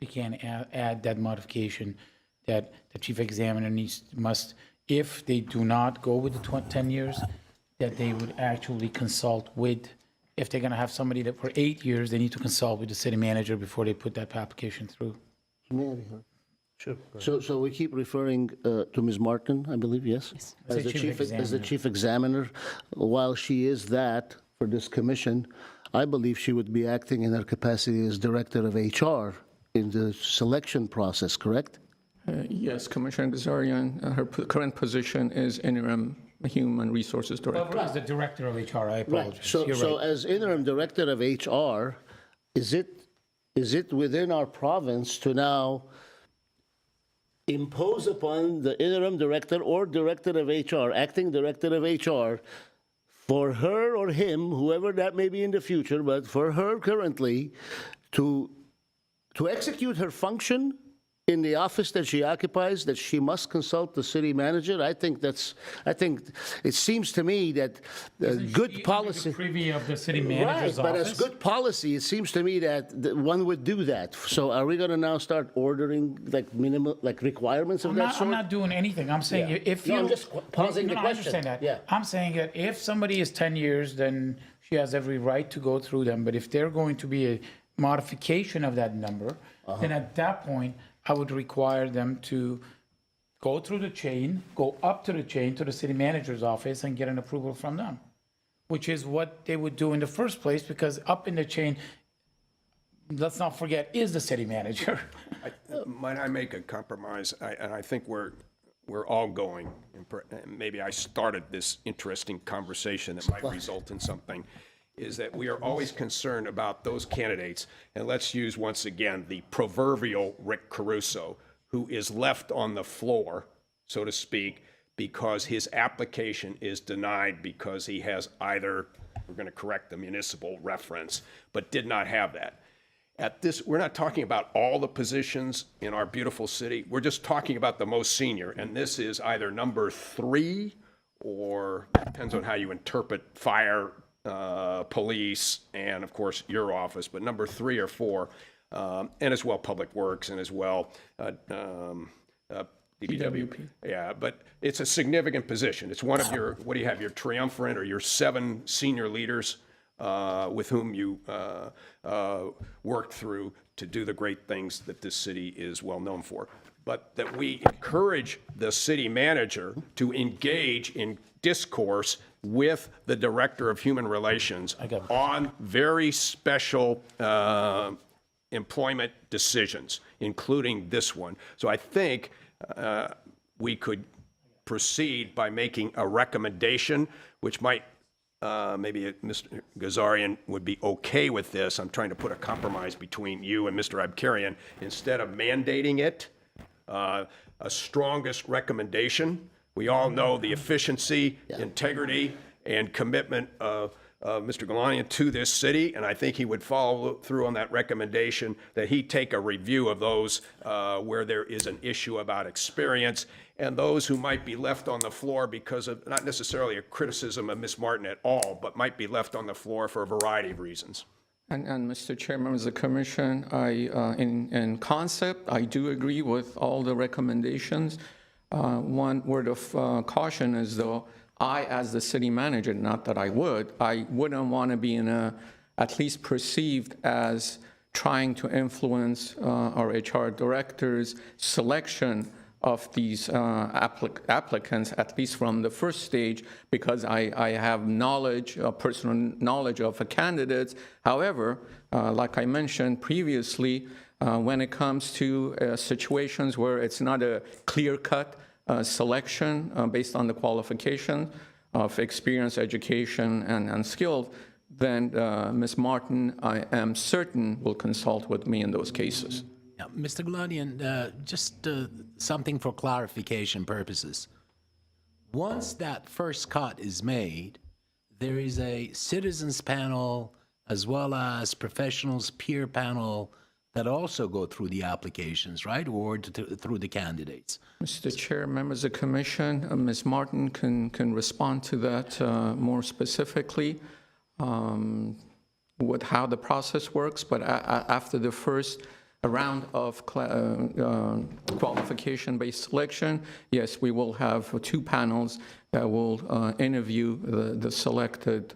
[SPEAKER 5] We can't add that modification that the chief examiner must, if they do not go with the 10 years, that they would actually consult with, if they're going to have somebody that for 8 years, they need to consult with the city manager before they put that application through.
[SPEAKER 4] Sure. So we keep referring to Ms. Martin, I believe, yes?
[SPEAKER 5] As the chief
[SPEAKER 4] As the
[SPEAKER 5] examiner.
[SPEAKER 4] chief examiner. While she is that for this commission, I believe she would be acting in her capacity as director of HR in the selection process, correct?
[SPEAKER 9] Yes, Commissioner Gazarian, her current position is interim human resources director.
[SPEAKER 5] As the director of HR, I apologize.
[SPEAKER 4] So,
[SPEAKER 5] You're
[SPEAKER 4] so
[SPEAKER 5] right.
[SPEAKER 4] as interim director of HR, is it within our province to now impose upon the interim director or director of HR, acting director of HR, for her or him, whoever that may be in the future, but for her currently, to execute her function in the office that she occupies, that she must consult the city manager? I think it seems to me that good policy.
[SPEAKER 5] Privy of the city
[SPEAKER 4] Right,
[SPEAKER 5] manager's
[SPEAKER 4] but as
[SPEAKER 5] office.
[SPEAKER 4] good policy, it seems to me that one would do that. So are we going to now start ordering like minimal, like requirements of that
[SPEAKER 5] I'm
[SPEAKER 4] sort?
[SPEAKER 5] not doing anything. I'm saying
[SPEAKER 4] Yeah.
[SPEAKER 5] if
[SPEAKER 4] No,
[SPEAKER 5] you.
[SPEAKER 4] I'm just posing the
[SPEAKER 5] I
[SPEAKER 4] question.
[SPEAKER 5] understand that.
[SPEAKER 4] Yeah.
[SPEAKER 5] I'm saying that if somebody is 10 years, then she has every right to go through them. But if they're going to be a modification of that number, then at that point, I would require them to go through the chain, go up to the chain to the city manager's office and get an approval from them, which is what they would do in the first place, because up in the chain, let's not forget, is the city manager.
[SPEAKER 3] Might I make a compromise? And I think we're all going, and maybe I started this interesting conversation that might result in something, is that we are always concerned about those candidates, and let's use once again the proverbial Rick Caruso, who is left on the floor, so to speak, because his application is denied because he has either, we're going to correct the municipal reference, but did not have that. we're not talking about all the positions in our beautiful city. We're just talking about the most senior. And this is either number 3 or depends on how you interpret fire, police, and of course your office, but number 3 or 4, and as well Public Works and as well DPW. Yeah, but it's a significant position. It's one of your, what do you have, your triumvirate or your 7 senior leaders with whom you worked through to do the great things that this city is well known for. But that we encourage the city manager to engage in discourse with the Director of Human Relations on very special employment decisions, including this one. So I think we could proceed by making a recommendation, which might, maybe Mr. Gazarian would be okay with this. I'm trying to put a compromise between you and Mr. Abkarian. Instead of mandating it, a strongest recommendation. We all know the efficiency, integrity, and commitment of Mr. Galanian to this city, and I think he would follow through on that recommendation that he take a review of those where there is an issue about experience and those who might be left on the floor because of not necessarily a criticism of Ms. Martin at all, but might be left on the floor for a variety of reasons.
[SPEAKER 9] And Mr. Chair, members of the commission, in concept, I do agree with all the recommendations. One word of caution is though, I, as the city manager, not that I wouldn't want to be at least perceived as trying to influence our HR director's selection of these applicants, at least from the first stage, because I have knowledge, personal knowledge of the candidates. However, like I mentioned previously, when it comes to situations where it's not a clear-cut selection based on the qualification of experience, education, and skills, then Ms. Martin, I am certain, will consult with me in those cases.
[SPEAKER 8] Yeah, Mr. Gladian, just something for clarification purposes. Once that first cut is made, there is a citizens panel as well as professionals peer panel that also go through the applications, right, or through the candidates?
[SPEAKER 9] Mr. Chair, members of the commission, Ms. Martin can respond to that more specifically with how the process works, but after the first round of qualification-based selection, yes, we will have 2 panels that will interview the selected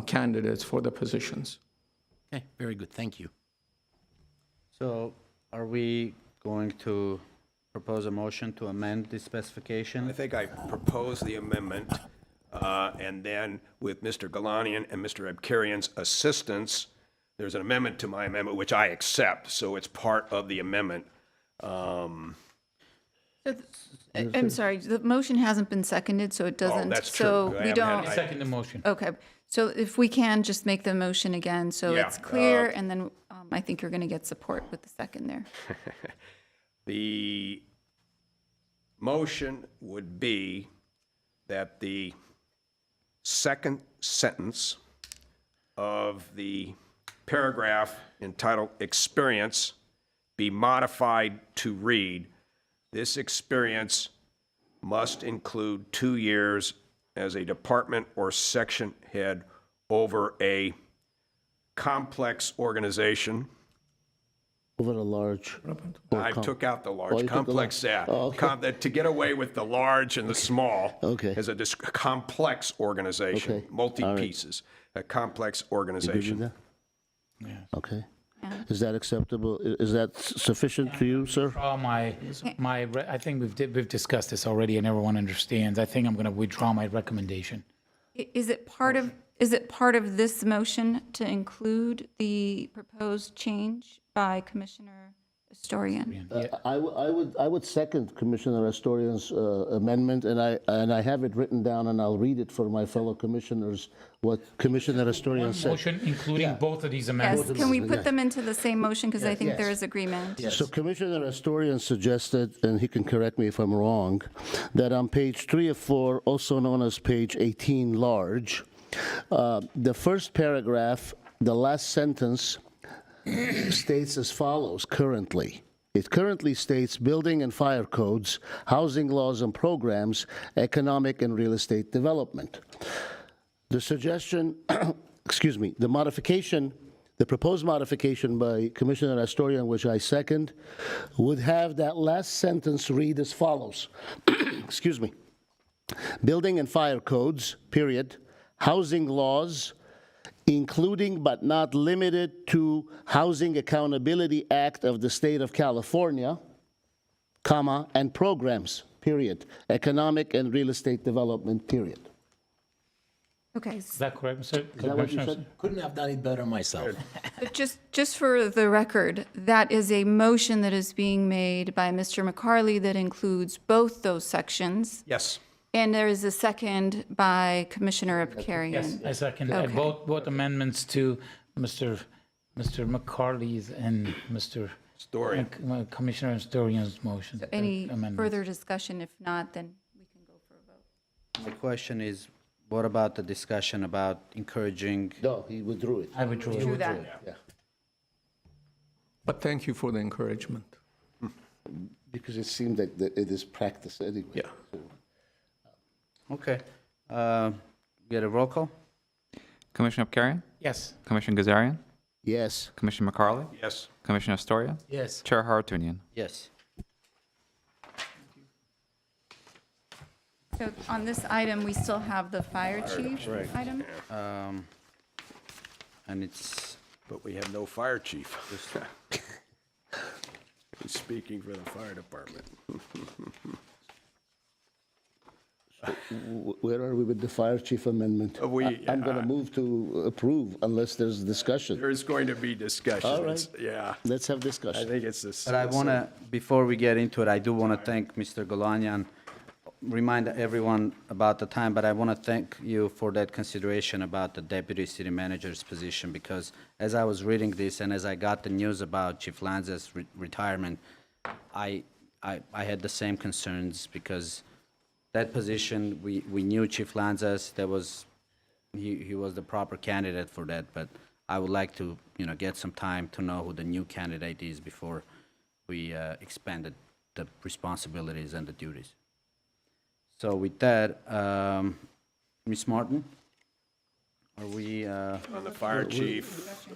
[SPEAKER 9] candidates for the positions.
[SPEAKER 8] Okay, very good, thank you.
[SPEAKER 1] So are we going to propose a motion to amend the specification?
[SPEAKER 3] I think I propose the amendment, and then with Mr. Galanian and Mr. Abkarian's assistance, there's an amendment to my amendment, which I accept, so it's part of the amendment.
[SPEAKER 7] I'm sorry, the motion hasn't been seconded, so it doesn't.
[SPEAKER 3] that's true.
[SPEAKER 7] So
[SPEAKER 3] I
[SPEAKER 7] we
[SPEAKER 3] haven't
[SPEAKER 7] don't.
[SPEAKER 3] had- I-
[SPEAKER 5] Second the motion.
[SPEAKER 7] Okay, so if we can just make the motion again, so
[SPEAKER 3] Yeah,
[SPEAKER 7] it's clear, and then I think you're going to get support with the second there.
[SPEAKER 3] The motion would be that the second sentence of the paragraph entitled Experience be modified to read, this experience must include 2 years as a department or section head over a complex organization.
[SPEAKER 4] Over a large.
[SPEAKER 3] I took out the
[SPEAKER 4] Oh, you
[SPEAKER 3] large,
[SPEAKER 4] took the
[SPEAKER 3] complex,
[SPEAKER 4] large.
[SPEAKER 3] yeah.
[SPEAKER 4] Oh, okay.
[SPEAKER 3] To get away with the large and the small.
[SPEAKER 4] Okay.
[SPEAKER 3] As a complex organization,
[SPEAKER 4] Okay.
[SPEAKER 3] multi-pieces, a complex
[SPEAKER 4] You agree with
[SPEAKER 3] organization.
[SPEAKER 4] that? Okay. Is that acceptable? Is that sufficient to you, sir?
[SPEAKER 5] I think we've discussed this already and everyone understands. I think I'm going to withdraw my recommendation.
[SPEAKER 7] Is it part of this motion to include the proposed change by Commissioner Astorian?
[SPEAKER 4] I would second Commissioner Astorian's amendment, and I have it written down, and I'll read it for my fellow commissioners, what Commissioner Astorian said.
[SPEAKER 5] Motion including both of these
[SPEAKER 7] Yes,
[SPEAKER 5] amendments.
[SPEAKER 7] can we put them into the same motion, because I think there is agreement.
[SPEAKER 4] So Commissioner Astorian suggested, and he can correct me if I'm wrong, that on page 3 of 4, also known as page 18 large, the first paragraph, the last sentence, states as follows currently. It currently states building and fire codes, housing laws and programs, economic and real estate development. The suggestion, excuse me, the proposed modification by Commissioner Astorian, which I second, would have that last sentence read as follows. Excuse me. Building and fire codes, period, housing laws, including but not limited to Housing Accountability Act of the State of California, comma, and programs, period, economic and real estate development, period.
[SPEAKER 7] Okay,
[SPEAKER 5] Is that correct, Mr.
[SPEAKER 4] that what you
[SPEAKER 5] Commissioner?
[SPEAKER 4] said?
[SPEAKER 8] Couldn't have done it better myself.
[SPEAKER 7] but just for the record, that is a motion that is being made by Mr. McCarley that includes both those sections.
[SPEAKER 3] Yes.
[SPEAKER 7] And there is a second by Commissioner
[SPEAKER 5] Yes,
[SPEAKER 7] Abkarian.
[SPEAKER 5] I second
[SPEAKER 7] Okay.
[SPEAKER 5] both amendments to Mr. McCarley's and Mr.
[SPEAKER 3] Astorian.
[SPEAKER 5] Commissioner Astorian's motion.
[SPEAKER 7] Any
[SPEAKER 5] amendments.
[SPEAKER 7] further discussion? If not, then we can go for a vote.
[SPEAKER 1] My question is, what about the discussion about encouraging?
[SPEAKER 4] No, he withdrew it.
[SPEAKER 5] I withdrew.
[SPEAKER 7] True
[SPEAKER 5] it.
[SPEAKER 7] that.
[SPEAKER 4] Yeah,
[SPEAKER 9] But thank you for the encouragement.
[SPEAKER 4] because it seemed that it is practice anyway.
[SPEAKER 9] Yeah.
[SPEAKER 1] Okay. Get a roll call?
[SPEAKER 2] Commissioner Abkarian,
[SPEAKER 5] Yes.
[SPEAKER 2] Commissioner Gazarian,
[SPEAKER 4] Yes.
[SPEAKER 2] Commissioner McCarley,
[SPEAKER 3] Yes.
[SPEAKER 2] Commissioner Astoria,
[SPEAKER 5] Yes.
[SPEAKER 2] Chair Hartunian.
[SPEAKER 1] Yes.
[SPEAKER 7] So on this item, we still have the fire chief item?
[SPEAKER 1] And it's,
[SPEAKER 3] But we have no fire chief. He's speaking for the fire department.
[SPEAKER 4] Where are we with the fire chief amendment? I'm going to move to approve unless there's discussion.
[SPEAKER 3] There is going to be discussion.
[SPEAKER 4] All right.
[SPEAKER 3] It's- Yeah,
[SPEAKER 4] Let's have
[SPEAKER 3] I
[SPEAKER 4] discussion.
[SPEAKER 3] think it's this.
[SPEAKER 1] but I want to, before we get into it, I do want to thank Mr. Golanian, remind everyone about the time, but I want to thank you for that consideration about the deputy city manager's position, because as I was reading this and as I got the news about Chief Lanza's retirement, I had the same concerns, because that position, we knew Chief Lanzas, he was the proper candidate for that, but I would like to, get some time to know who the new candidate is before we expanded the responsibilities and the duties. So with that, Ms. Martin, are we,
[SPEAKER 3] On the fire chief,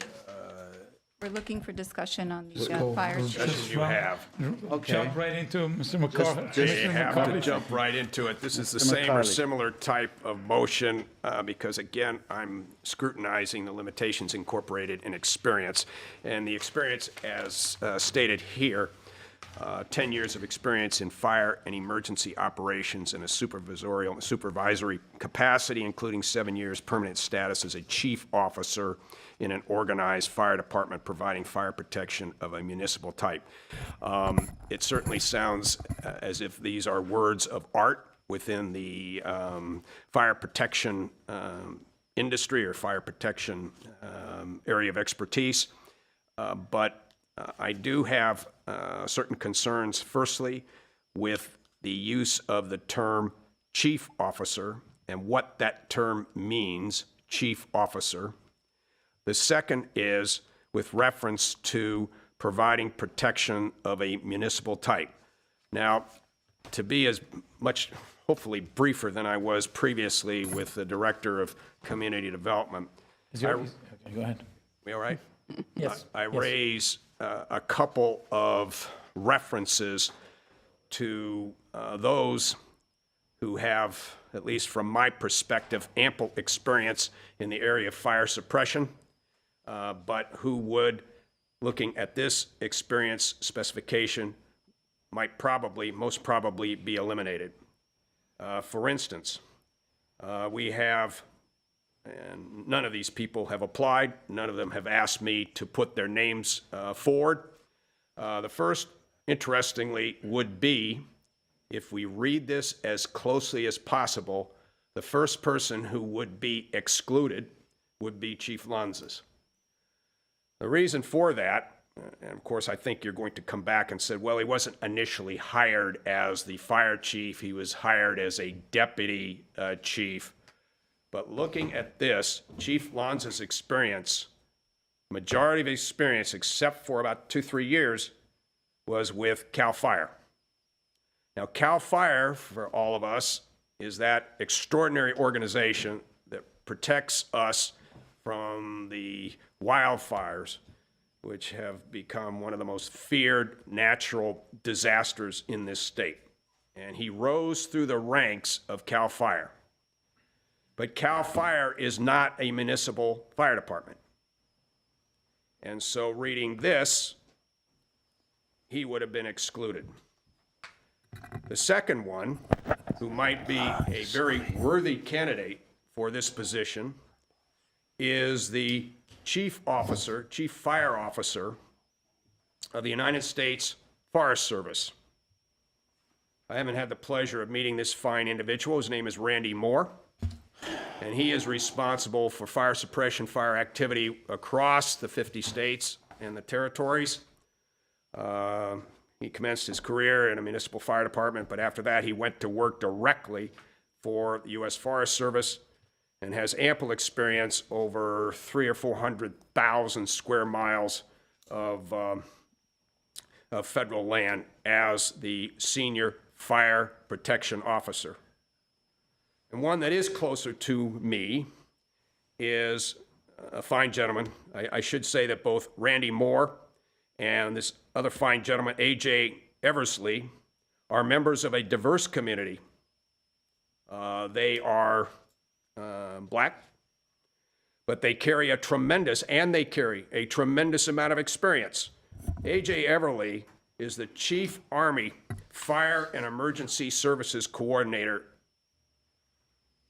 [SPEAKER 7] We're looking for discussion on the
[SPEAKER 5] go.
[SPEAKER 7] fire chief.
[SPEAKER 3] discussion you have.
[SPEAKER 1] okay,
[SPEAKER 5] Jump right into Mr. McCarley.
[SPEAKER 3] You
[SPEAKER 5] Commissioner
[SPEAKER 3] have to
[SPEAKER 5] McCarley.
[SPEAKER 3] jump right into it. This is the
[SPEAKER 1] Mr.
[SPEAKER 3] same or
[SPEAKER 1] McCarley.
[SPEAKER 3] similar type of motion, because again, I'm scrutinizing the limitations incorporated in experience. And the experience, as stated here, 10 years of experience in fire and emergency operations in a supervisory capacity, including 7 years permanent status as a chief officer in an organized fire department providing fire protection of a municipal type. It certainly sounds as if these are words of art within the fire protection industry or fire protection area of expertise. But I do have certain concerns, firstly, with the use of the term chief officer and what that term means, chief officer. The second is with reference to providing protection of a municipal type. Now, to be as much, hopefully briefer than I was previously with the Director of Community Development.
[SPEAKER 5] Okay, go ahead.
[SPEAKER 3] We all right?
[SPEAKER 5] Yes.
[SPEAKER 3] I raise a couple of references to those who have, at least from my perspective, ample experience in the area of fire suppression, but who would, looking at this experience specification, most probably be eliminated. For instance, we have, and none of these people have applied, none of them have asked me to put their names forward. The first, interestingly, would be, if we read this as closely as possible, the first person who would be excluded would be Chief Lanzas. The reason for that, and of course I think you're going to come back and say, well, he wasn't initially hired as the fire chief, he was hired as a deputy chief. But looking at this, Chief Lanza's experience Majority of his experience, except for about 2-3 years, was with CAL FIRE. Now, CAL FIRE, for all of us, is that extraordinary organization that protects us from the wildfires, which have become one of the most feared natural disasters in this state. And he rose through the ranks of CAL FIRE. But CAL FIRE is not a municipal fire department. And so reading this, he would have been excluded. The second one, who might be a very worthy candidate for this position, is the chief fire officer of the United States Forest Service. I haven't had the pleasure of meeting this fine individual. His name is Randy Moore, and he is responsible for fire suppression, fire activity across the 50 states and the territories. He commenced his career in a municipal fire department, but after that he went to work directly for the U.S. Forest Service and has ample experience over 300,000 or 400,000 square miles of federal land as the senior fire protection officer. And one that is closer to me is a fine gentleman. I should say that both Randy Moore and this other fine gentleman, A.J. Eversley, are members of a diverse community. They are black, but they carry a tremendous amount of experience. A.J. Eversley is the Chief Army Fire and Emergency Services Coordinator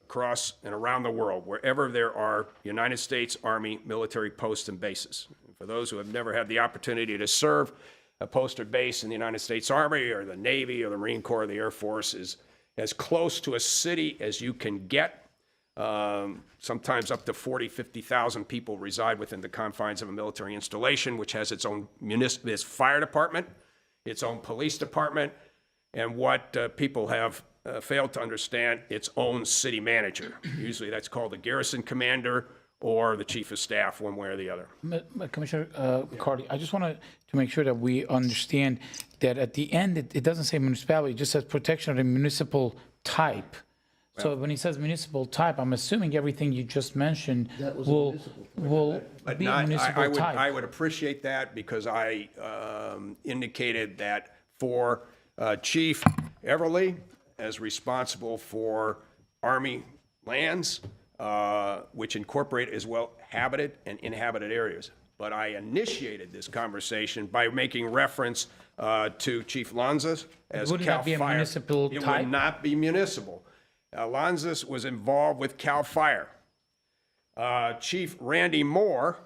[SPEAKER 3] across and around the world, wherever there are United States Army military posts and bases. For those who have never had the opportunity to serve, a post or base in the United States Army or the Navy or the Marine Corps or the Air Force is as close to a city as you can get. Sometimes up to 40, 50,000 people reside within the confines of a military installation, which has its own its fire department, its own police department, and what people have failed to understand, its own city manager. Usually that's called the garrison commander or the chief of staff, one way or the other.
[SPEAKER 5] Commissioner Carley, I just want to make sure that we understand that at the end, it doesn't say municipality, it just says protection of the municipal type. So when he says municipal type, I'm assuming everything you just mentioned will be municipal type.
[SPEAKER 3] I would appreciate that because I indicated that for Chief Everly, as responsible for Army lands, which incorporate as well habited and inhabited areas. But I initiated this conversation by making reference to Chief Lanzas as
[SPEAKER 5] Wouldn't
[SPEAKER 3] CAL
[SPEAKER 5] that be a
[SPEAKER 3] FIRE.
[SPEAKER 5] municipal
[SPEAKER 3] It
[SPEAKER 5] type?
[SPEAKER 3] would not be municipal. Lanzas was involved with CAL FIRE. Chief Randy Moore,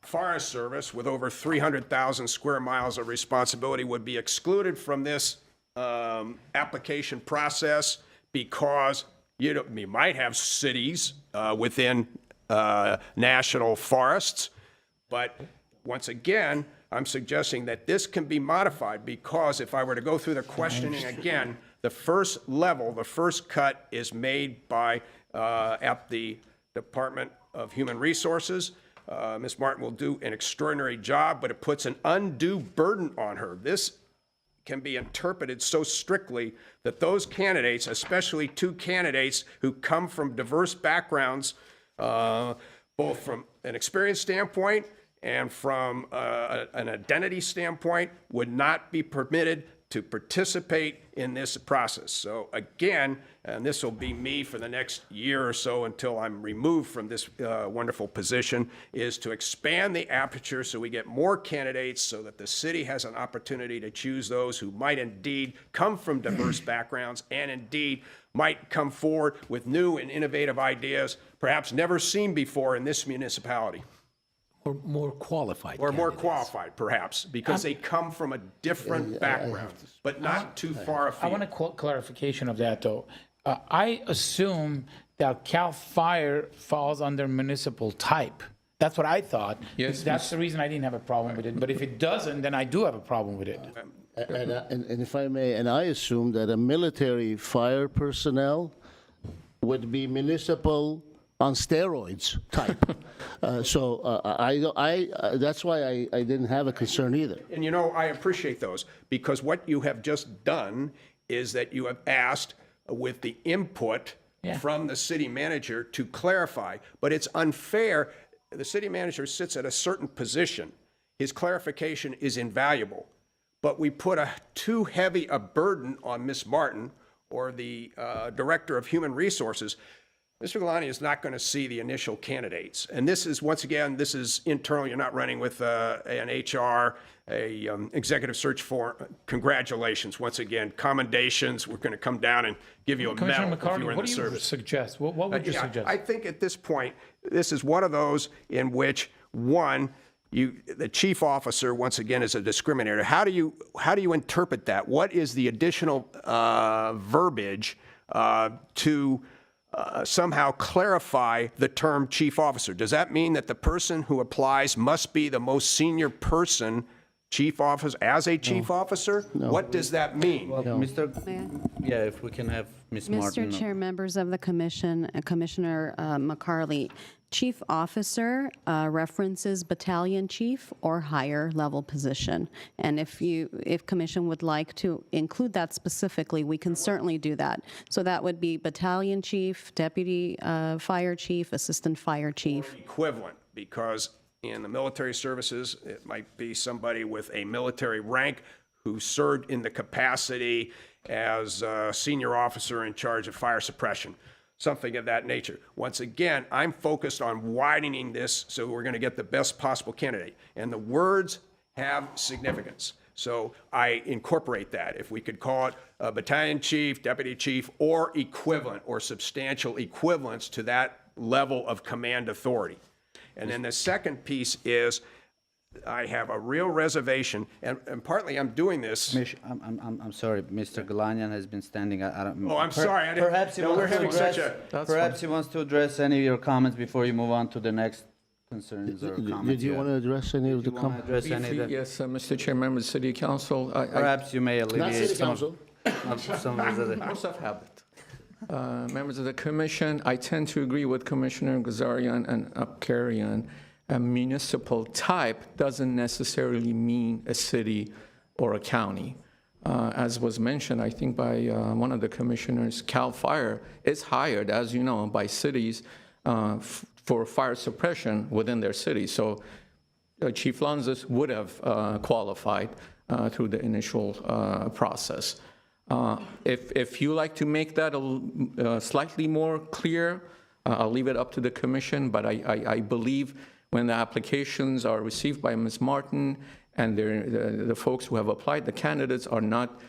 [SPEAKER 3] Forest Service, with over 300,000 square miles of responsibility, would be excluded from this application process because you might have cities within national forests, but once again, I'm suggesting that this can be modified because if I were to go through the questioning again, the first level, the first cut is made by at the Department of Human Resources. Ms. Martin will do an extraordinary job, but it puts an undue burden on her. This can be interpreted so strictly that those candidates, especially two candidates who come from diverse backgrounds, both from an experience standpoint and from an identity standpoint, would not be permitted to participate in this process. So again, and this will be me for the next year or so until I'm removed from this wonderful position, is to expand the aperture so we get more candidates so that the city has an opportunity to choose those who might indeed come from diverse backgrounds and indeed might come forward with new and innovative ideas, perhaps never seen before in this municipality.
[SPEAKER 8] Or more qualified
[SPEAKER 3] Or more
[SPEAKER 8] candidates.
[SPEAKER 3] qualified, perhaps, because they come from a different background, but not too far
[SPEAKER 5] I want
[SPEAKER 3] afield.
[SPEAKER 5] a clarification of that, though. I assume that CAL FIRE falls under municipal type. That's what I thought.
[SPEAKER 9] Yes,
[SPEAKER 5] That's the reason I didn't have a problem with it. But if it doesn't, then I do have a problem with it.
[SPEAKER 4] And if I may, and I assume that a military fire personnel would be municipal on steroids type. That's why I didn't have a concern either.
[SPEAKER 3] And you know, I appreciate those, because what you have just done is that you have asked with the input from the city manager to clarify, but it's unfair. The city manager sits at a certain position. His clarification is invaluable, but we put too heavy a burden on Ms. Martin or the Director of Human Resources. Mr. Galani is not going to see the initial candidates. And this is, once again, this is internal. You're not running with an HR, executive search for. Congratulations. Once again, commendations. We're going to come down and give you a medal
[SPEAKER 5] Commissioner
[SPEAKER 3] if you
[SPEAKER 5] McCarthy,
[SPEAKER 3] were in
[SPEAKER 5] what
[SPEAKER 3] the
[SPEAKER 5] do you
[SPEAKER 3] service.
[SPEAKER 5] suggest? What would you suggest?
[SPEAKER 3] I think at this point, this is one of those in which, one, the chief officer, once again, is a discriminator. How do you interpret that? What is the additional verbiage to somehow clarify the term chief officer? Does that mean that the person who applies must be the most senior person, chief officer, as a chief officer? What does that mean?
[SPEAKER 1] Well, yeah, if we can have Ms. Martin.
[SPEAKER 6] Mr. Chair, members of the commission, Commissioner McCarley, chief officer references battalion chief or higher level position. And if commission would like to include that specifically, we can certainly do that. So that would be battalion chief, deputy fire chief, assistant fire chief.
[SPEAKER 3] Equivalent, because in the military services, it might be somebody with a military rank who served in the capacity as a senior officer in charge of fire suppression, something of that nature. Once again, I'm focused on widening this so we're going to get the best possible candidate. And the words have significance. So I incorporate that. If we could call it a battalion chief, deputy chief, or equivalent or substantial equivalence to that level of command authority. And then the second piece is I have a real reservation, and partly I'm doing this.
[SPEAKER 1] I'm sorry, Mr. Galanian has been standing. I don't.
[SPEAKER 3] Oh, I'm sorry. I didn't,
[SPEAKER 1] Perhaps he
[SPEAKER 3] no,
[SPEAKER 1] wants
[SPEAKER 3] we're
[SPEAKER 1] to
[SPEAKER 3] having
[SPEAKER 1] address.
[SPEAKER 3] such a.
[SPEAKER 1] Perhaps he wants to address any of your comments before you move on to the next concerns or comments.
[SPEAKER 4] Did you want to address any of the comments?
[SPEAKER 1] Address any of
[SPEAKER 9] Briefly,
[SPEAKER 1] the,
[SPEAKER 9] yes, Mr. Chair, members of City Council.
[SPEAKER 1] perhaps you may
[SPEAKER 4] Not
[SPEAKER 1] alleviate
[SPEAKER 4] city
[SPEAKER 1] some
[SPEAKER 4] council.
[SPEAKER 1] of some of his other.
[SPEAKER 9] Force of habit. Members of the commission, I tend to agree with Commissioner Gazarian and Abkarian. A municipal type doesn't necessarily mean a city or a county. As was mentioned, I think by one of the commissioners, CAL FIRE is hired, as you know, by cities for fire suppression within their city. So Chief Lanzas would have qualified through the initial process. If you like to make that slightly more clear, I'll leave it up to the commission, but I believe when the applications are received by Ms. Martin and the folks who have applied, the candidates are not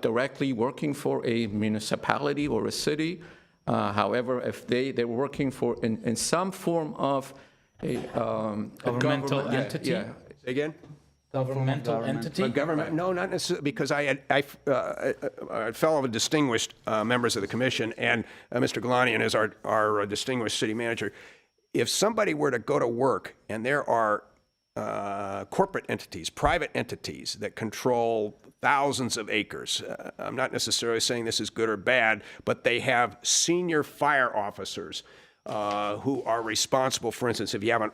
[SPEAKER 9] directly working for a municipality or a city. However, if they're working for in some form of a
[SPEAKER 5] Governmental entity?
[SPEAKER 3] Say again?
[SPEAKER 5] Governmental entity?
[SPEAKER 3] A government? No, not necessarily, because I fellow distinguished members of the commission, and Mr. Galanian is our distinguished city manager. If somebody were to go to work and there are corporate entities, private entities that control thousands of acres, I'm not necessarily saying this is good or bad, but they have senior fire officers who are responsible, for instance, if you have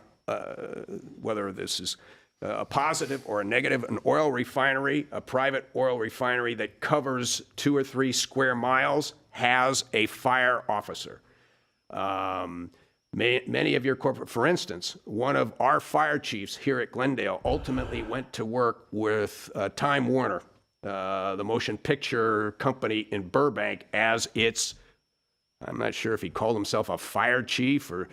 [SPEAKER 3] whether this is a positive or a negative, an oil refinery, a private oil refinery that covers 2 or 3 square miles has a fire officer. Many of your corporate, for instance, one of our fire chiefs here at Glendale ultimately went to work with Time Warner, the motion picture company in Burbank, as its, I'm not sure if he called himself a fire chief or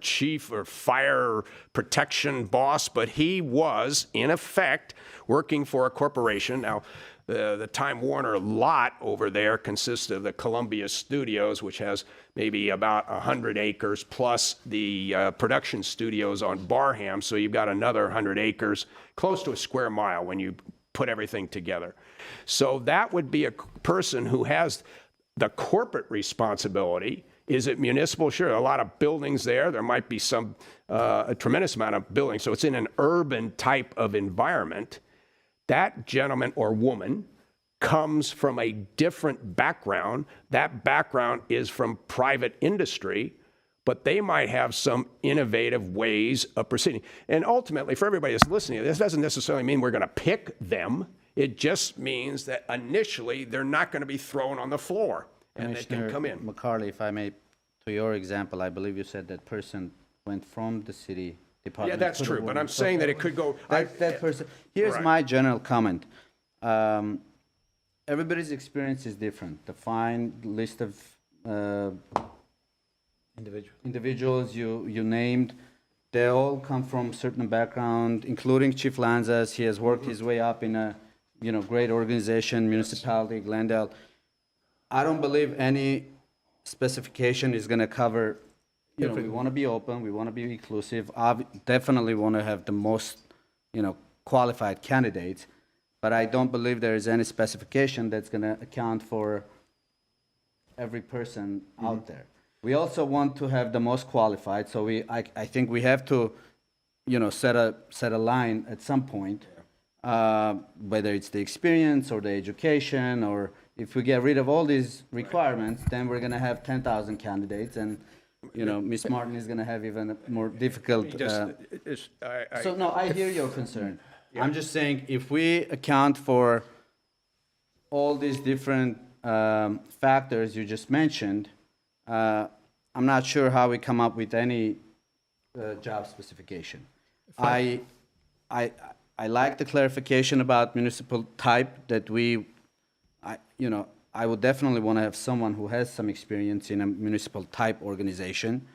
[SPEAKER 3] chief or fire protection boss, but he was, in effect, working for a corporation. Now, the Time Warner lot over there consists of the Columbia Studios, which has maybe about 100 acres, plus the production studios on Barham. So you've got another 100 acres, close to a square mile when you put everything together. So that would be a person who has the corporate responsibility. Is it municipal? Sure, a lot of buildings there. There might be a tremendous amount of buildings. So it's in an urban type of environment. That gentleman or woman comes from a different background. That background is from private industry, but they might have some innovative ways of proceeding. And ultimately, for everybody that's listening, this doesn't necessarily mean we're going to pick them. It just means that initially they're not going to be thrown on the floor and they can come in.
[SPEAKER 1] McCarley, if I may, to your example, I believe you said that person went from the city department.
[SPEAKER 3] Yeah, that's
[SPEAKER 1] to the
[SPEAKER 3] true, but
[SPEAKER 1] woman.
[SPEAKER 3] I'm saying that it could go.
[SPEAKER 1] That person. Here's
[SPEAKER 3] Right.
[SPEAKER 1] my general comment. Everybody's experience is different. The fine list of individuals you named, they all come from certain background, including Chief Lanzas. He has worked his way up in a great organization, municipality, Glendale. I don't believe any specification is going to cover. We want to be open. We want to be inclusive. Definitely want to have the most, qualified candidates. But I don't believe there is any specification that's going to account for every person out there. We also want to have the most qualified. So I think we have to, set a line at some point, whether it's the experience or the education, or if we get rid of all these requirements, then we're going to have 10,000 candidates, and Ms. Martin is going to have even a more difficult. So no, I hear your concern. I'm just saying, if we account for all these different factors you just mentioned, I'm not sure how we come up with any job specification. I like the clarification about municipal type that I would definitely want to have someone who has some experience in a municipal type organization.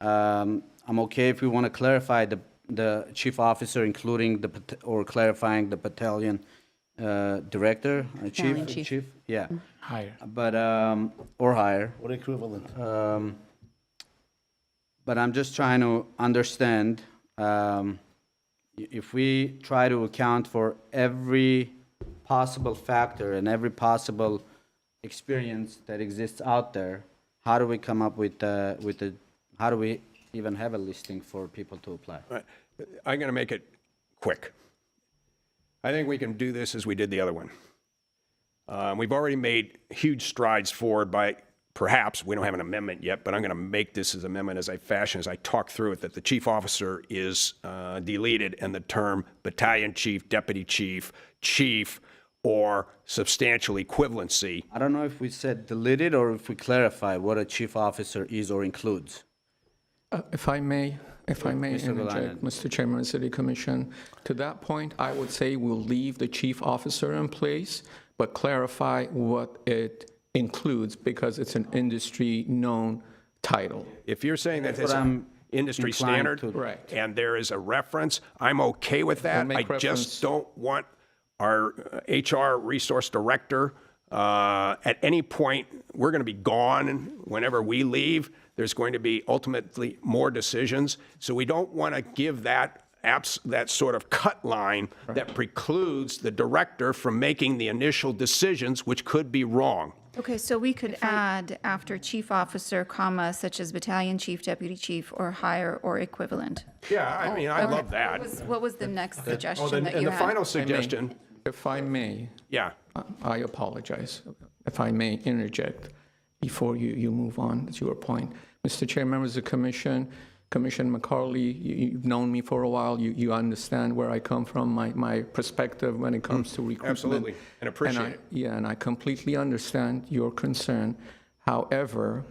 [SPEAKER 1] I'm okay if we want to clarify the chief officer, including or clarifying the battalion director,
[SPEAKER 6] Battalion chief.
[SPEAKER 1] yeah.
[SPEAKER 5] Higher.
[SPEAKER 1] But, or higher.
[SPEAKER 4] Or equivalent.
[SPEAKER 1] But I'm just trying to understand, if we try to account for every possible factor and every possible experience that exists out there, how do we come up with how do we even have a listing for people to apply?
[SPEAKER 3] Right. I'm going to make it quick. I think we can do this as we did the other one. We've already made huge strides forward by, perhaps, we don't have an amendment yet, but I'm going to make this as amendment as I talk through it, that the chief officer is deleted and the term battalion chief, deputy chief, chief, or substantial equivalency.
[SPEAKER 1] I don't know if we said deleted or if we clarify what a chief officer is or includes.
[SPEAKER 9] If I may
[SPEAKER 1] Mr.
[SPEAKER 9] interject, Mr. Chairman of the City Commission, to that point, I would say we'll leave the chief officer in place, but clarify what it includes, because it's an industry-known title.
[SPEAKER 3] If you're saying that
[SPEAKER 1] That's
[SPEAKER 3] it's
[SPEAKER 1] what
[SPEAKER 3] an
[SPEAKER 1] I'm
[SPEAKER 3] industry
[SPEAKER 1] inclined
[SPEAKER 3] standard,
[SPEAKER 1] to-
[SPEAKER 9] Right.
[SPEAKER 3] and there is a reference, I'm okay with that.
[SPEAKER 9] make
[SPEAKER 3] I
[SPEAKER 9] reference.
[SPEAKER 3] just don't want our HR resource director, at any point, we're going to be gone, and whenever we leave, there's going to be ultimately more decisions. So we don't want to give that sort of cut line that precludes the director from making the initial decisions, which could be wrong.
[SPEAKER 7] Okay, so we could add after chief officer, comma, such as battalion chief, deputy chief, or higher or equivalent.
[SPEAKER 3] Yeah, I mean, I love that.
[SPEAKER 7] What was the next
[SPEAKER 3] Oh,
[SPEAKER 7] suggestion that
[SPEAKER 3] and
[SPEAKER 7] you
[SPEAKER 3] the final
[SPEAKER 7] had?
[SPEAKER 3] suggestion,
[SPEAKER 9] If I may,
[SPEAKER 3] yeah,
[SPEAKER 9] I apologize. If I may interject before you move on to your point. Mr. Chair, members of the Commission, Commissioner McCarley, you've known me for a while. You understand where I come from, my perspective when it comes to recruitment.
[SPEAKER 3] absolutely, and appreciate it.
[SPEAKER 9] Yeah, and I completely understand your concern. However,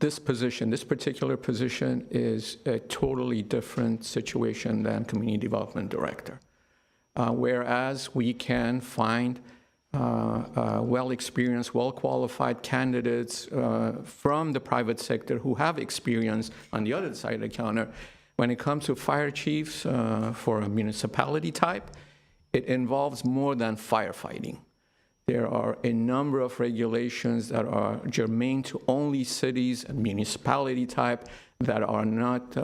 [SPEAKER 9] this particular position is a totally different situation than Community Development Director. Whereas we can find well-experienced, well-qualified candidates from the private sector who have experience on the other side of the counter. When it comes to fire chiefs for a municipality type, it involves more than firefighting. There are a number of regulations that are germane to only cities and municipality type that are not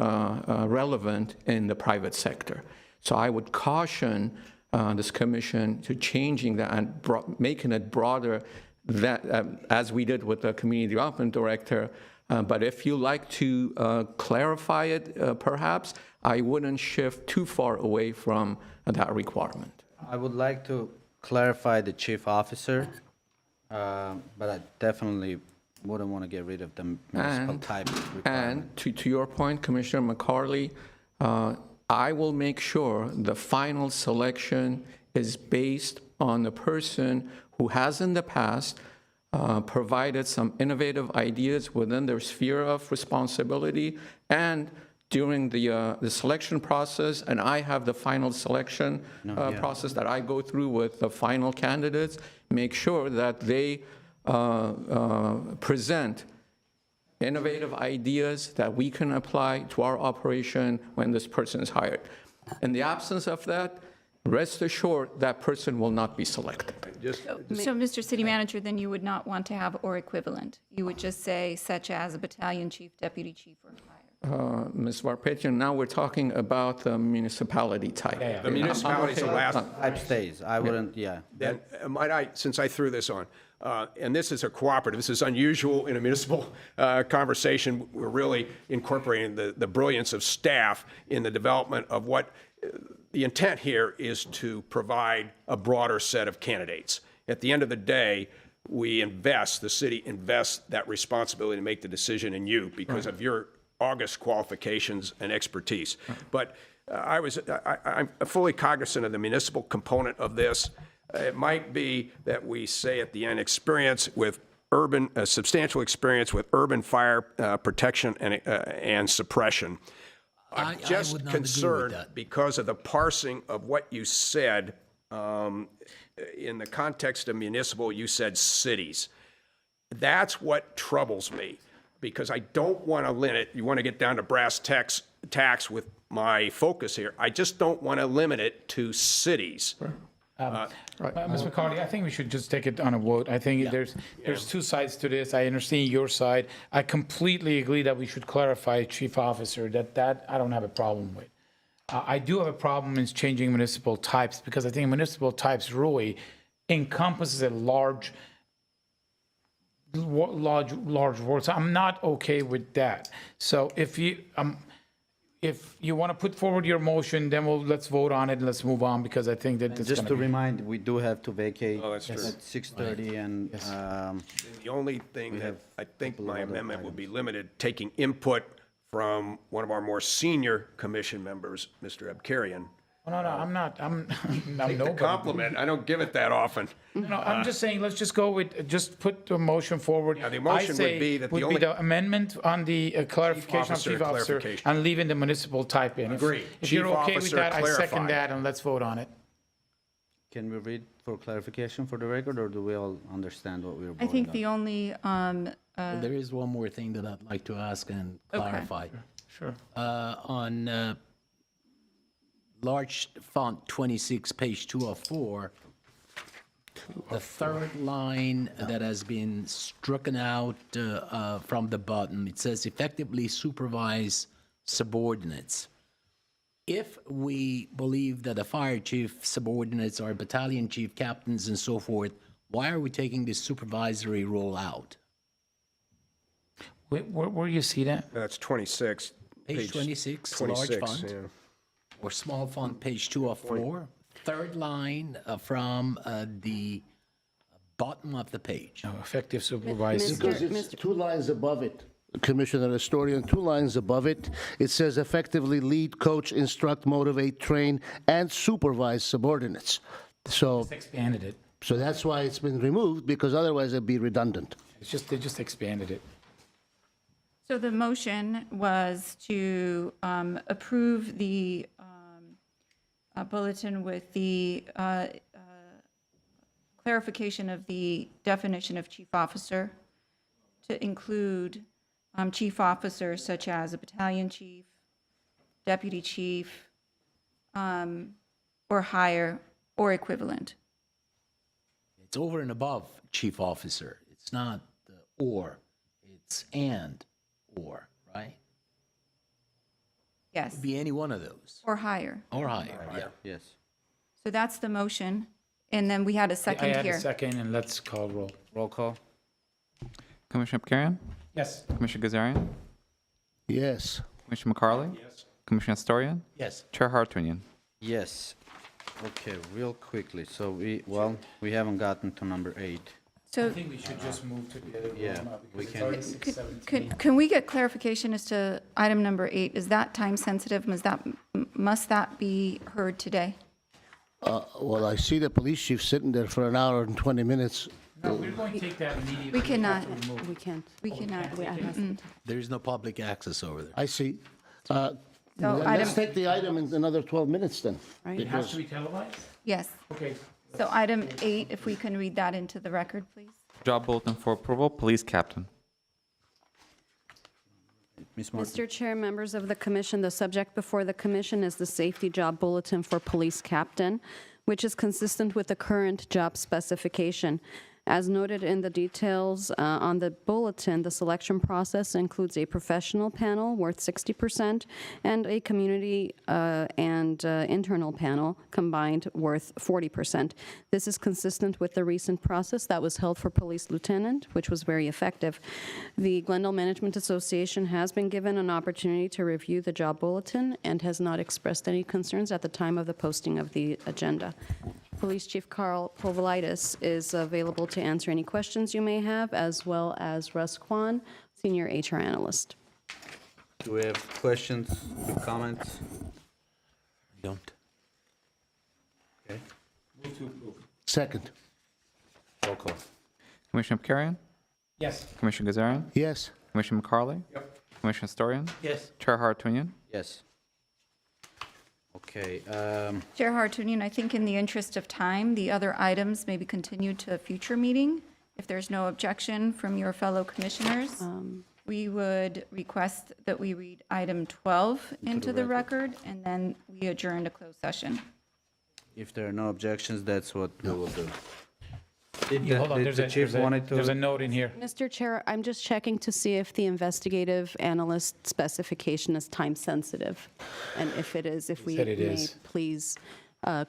[SPEAKER 9] relevant in the private sector. So I would caution this commission to changing that and making it broader, that as we did with the community development director. But if you like to clarify it, perhaps I wouldn't shift too far away from that requirement.
[SPEAKER 1] I would like to clarify the chief officer, but I definitely wouldn't want to get rid of the municipal type requirement.
[SPEAKER 9] And to your point, Commissioner McCarley, I will make sure the final selection is based on the person who has in the past provided some innovative ideas within their sphere of responsibility, and during the selection process, and I have the final selection process that I go through with the final candidates, make sure that they present innovative ideas that we can apply to our operation when this person is hired. In the absence of that, rest assured that person will not be selected.
[SPEAKER 7] So, Mr. City Manager, then you would not want to have or equivalent. You would just say such as a battalion chief, deputy chief, or higher.
[SPEAKER 9] Ms. Varpetian, now we're talking about the municipality type.
[SPEAKER 3] The municipality's the last.
[SPEAKER 1] Type stays, I wouldn't,
[SPEAKER 3] Then, might I, since I threw this on, and this is a cooperative, this is unusual in a municipal conversation. We're really incorporating the brilliance of staff in the development of what the intent here is to provide a broader set of candidates. At the end of the day, the city invests that responsibility to make the decision in you because of your august qualifications and expertise. But I'm fully cognizant of the municipal component of this. It might be that we say at the end, substantial experience with urban fire protection and suppression. I'm just
[SPEAKER 8] would not agree with
[SPEAKER 3] concerned
[SPEAKER 8] that.
[SPEAKER 3] because of the parsing of what you said. In the context of municipal, you said cities. That's what troubles me, because I don't want to limit, you want to get down to brass tacks with my focus here. I just don't want to limit it to cities.
[SPEAKER 5] Ms. McCarthy, I think we should just take it on a vote. I think there's two sides to this. I understand your side. I completely agree that we should clarify chief officer, that I don't have a problem with. I do have a problem in changing municipal types, because I think municipal types really encompasses a large word. So I'm not okay with that. So if you want to put forward your motion, then let's vote on it and let's move on, because I think that it's
[SPEAKER 1] just
[SPEAKER 5] going
[SPEAKER 1] to
[SPEAKER 5] to be.
[SPEAKER 1] remind, we do have to vacate
[SPEAKER 3] that's true.
[SPEAKER 1] at 6:30, and
[SPEAKER 3] The only thing that I think
[SPEAKER 1] couple of
[SPEAKER 3] my
[SPEAKER 1] other
[SPEAKER 3] amendment would be limited, taking input from one of our more senior commission members, Mr. Abkarian.
[SPEAKER 5] No, I'm not. I'm
[SPEAKER 3] The
[SPEAKER 5] nobody.
[SPEAKER 3] compliment, I don't give it that often.
[SPEAKER 5] No, I'm just saying, let's just go with, just put the motion forward.
[SPEAKER 3] Yeah, the motion would be that the
[SPEAKER 5] would
[SPEAKER 3] only-
[SPEAKER 5] be the amendment on the clarification of
[SPEAKER 3] officer
[SPEAKER 5] chief officer
[SPEAKER 3] clarification.
[SPEAKER 5] and leaving the municipal type in.
[SPEAKER 3] Agreed.
[SPEAKER 5] If you're
[SPEAKER 3] Chief
[SPEAKER 5] okay with
[SPEAKER 3] officer
[SPEAKER 5] that, I second
[SPEAKER 3] clarified.
[SPEAKER 5] that, and let's vote on it.
[SPEAKER 1] can we read for clarification for the record, or do we all understand what we were
[SPEAKER 7] I
[SPEAKER 1] voting
[SPEAKER 7] think
[SPEAKER 1] on?
[SPEAKER 7] the only,
[SPEAKER 8] Well, there is one more thing that I'd like to ask and clarify.
[SPEAKER 5] Sure.
[SPEAKER 8] On large font 26, page 204, the third line that has been stricken out from the bottom, it says effectively supervise subordinates. If we believe that the fire chief subordinates are battalion chief captains and so forth, why are we taking this supervisory role out?
[SPEAKER 5] Where you see that?
[SPEAKER 3] That's 26.
[SPEAKER 8] Page 26, large
[SPEAKER 3] 26,
[SPEAKER 8] font.
[SPEAKER 3] yeah.
[SPEAKER 8] Or small font, page 204, third line from the bottom of the page.
[SPEAKER 5] Effective supervisor.
[SPEAKER 4] Because it's two lines above it, Commissioner Historian, two lines above it, it says effectively lead, coach, instruct, motivate, train, and supervise subordinates. So
[SPEAKER 5] Expanded it.
[SPEAKER 4] that's why it's been removed, because otherwise it'd be redundant.
[SPEAKER 5] They just expanded it.
[SPEAKER 7] so the motion was to approve the bulletin with the clarification of the definition of chief officer to include chief officers such as a battalion chief, deputy chief, or higher or equivalent.
[SPEAKER 8] It's over and above chief officer. It's not the or, it's and or, right?
[SPEAKER 7] Yes,
[SPEAKER 8] Be any one of those,
[SPEAKER 7] or higher.
[SPEAKER 8] or higher, yeah.
[SPEAKER 1] Yes.
[SPEAKER 7] So that's the motion. And then we had a
[SPEAKER 5] I
[SPEAKER 7] second
[SPEAKER 5] had a
[SPEAKER 7] here.
[SPEAKER 5] second, and let's call roll.
[SPEAKER 1] Roll call?
[SPEAKER 2] Commissioner Abkarian?
[SPEAKER 5] Yes.
[SPEAKER 2] Commissioner Gazarian?
[SPEAKER 4] Yes.
[SPEAKER 2] Commissioner McCarley? Yes. Commissioner Astorian?
[SPEAKER 8] Yes.
[SPEAKER 2] Chair Hartunian?
[SPEAKER 1] Yes. Okay, real quickly, so we haven't gotten to number 8.
[SPEAKER 5] I think we should just move to the other one.
[SPEAKER 1] Yeah,
[SPEAKER 5] because
[SPEAKER 1] we
[SPEAKER 5] it's
[SPEAKER 1] can.
[SPEAKER 5] already 6:17.
[SPEAKER 7] Can we get clarification as to item number 8? Is that time sensitive? Must that be heard today?
[SPEAKER 4] Well, I see the police chief sitting there for an hour and 20 minutes.
[SPEAKER 5] No, we're going to take that immediately.
[SPEAKER 7] We cannot.
[SPEAKER 6] We can't.
[SPEAKER 7] We cannot.
[SPEAKER 8] There is no public access over there.
[SPEAKER 4] I see.
[SPEAKER 7] So
[SPEAKER 4] Let's
[SPEAKER 7] item,
[SPEAKER 4] take the item in another 12 minutes then.
[SPEAKER 6] Right.
[SPEAKER 5] It has to be televised?
[SPEAKER 7] yes.
[SPEAKER 5] Okay.
[SPEAKER 7] So item 8, if we can read that into the record, please.
[SPEAKER 2] Job bulletin for approval, police captain.
[SPEAKER 1] Ms. Martin?
[SPEAKER 6] Mr. Chair, members of the commission, the subject before the commission is the safety job bulletin for police captain, which is consistent with the current job specification. As noted in the details on the bulletin, the selection process includes a professional panel worth 60% and a community and internal panel combined worth 40%. This is consistent with the recent process that was held for police lieutenant, which was very effective. The Glendale Management Association has been given an opportunity to review the job bulletin and has not expressed any concerns at the time of the posting of the agenda. Police Chief Carl Povolitis is available to answer any questions you may have, as well as Russ Kwan, Senior HR Analyst.
[SPEAKER 1] Do we have questions, comments?
[SPEAKER 8] Don't.
[SPEAKER 1] Okay,
[SPEAKER 4] Second.
[SPEAKER 1] roll call.
[SPEAKER 2] Commissioner Perkarian?
[SPEAKER 5] Yes.
[SPEAKER 2] Commissioner Gazarian?
[SPEAKER 4] Yes.
[SPEAKER 2] Commissioner McCarley?
[SPEAKER 5] Yep.
[SPEAKER 2] Commissioner Storian?
[SPEAKER 5] Yes.
[SPEAKER 2] Chair Hartunian?
[SPEAKER 1] Yes. Okay,
[SPEAKER 7] Chair Hartunian, I think in the interest of time, the other items may be continued to a future meeting. If there's no objection from your fellow commissioners, we would request that we read item 12 into the record, and then we adjourn to closed session.
[SPEAKER 1] if there are no objections, that's what we will do. Did
[SPEAKER 5] Yeah, hold on,
[SPEAKER 1] the chief wanted
[SPEAKER 5] there's a
[SPEAKER 1] to?
[SPEAKER 5] note in here.
[SPEAKER 6] Mr. Chair, I'm just checking to see if the investigative analyst specification is time-sensitive. And if it is, if we
[SPEAKER 5] said it
[SPEAKER 6] may
[SPEAKER 5] is.
[SPEAKER 6] please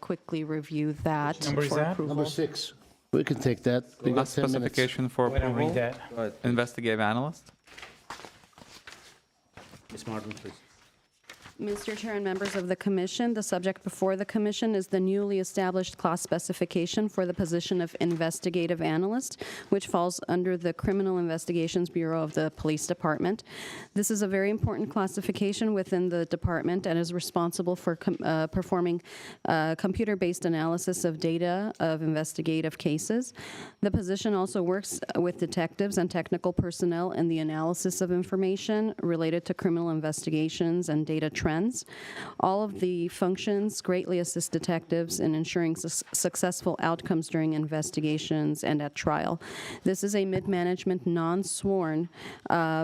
[SPEAKER 6] quickly review that.
[SPEAKER 5] Which number is
[SPEAKER 6] for
[SPEAKER 5] that?
[SPEAKER 6] approval.
[SPEAKER 4] Number 6. We can take that. We got
[SPEAKER 2] Last
[SPEAKER 4] 10 minutes.
[SPEAKER 2] specification for
[SPEAKER 5] Why don't read
[SPEAKER 2] approval,
[SPEAKER 5] that?
[SPEAKER 1] Go ahead,
[SPEAKER 2] investigative analyst.
[SPEAKER 1] Ms. Martin, please.
[SPEAKER 6] Mr. Chair and members of the commission, the subject before the commission is the newly established class specification for the position of investigative analyst, which falls under the Criminal Investigations Bureau of the Police Department. This is a very important classification within the department and is responsible for performing computer-based analysis of data of investigative cases. The position also works with detectives and technical personnel in the analysis of information related to criminal investigations and data trends. All of the functions greatly assist detectives in ensuring successful outcomes during investigations and at trial. This is a mid-management, non-sworn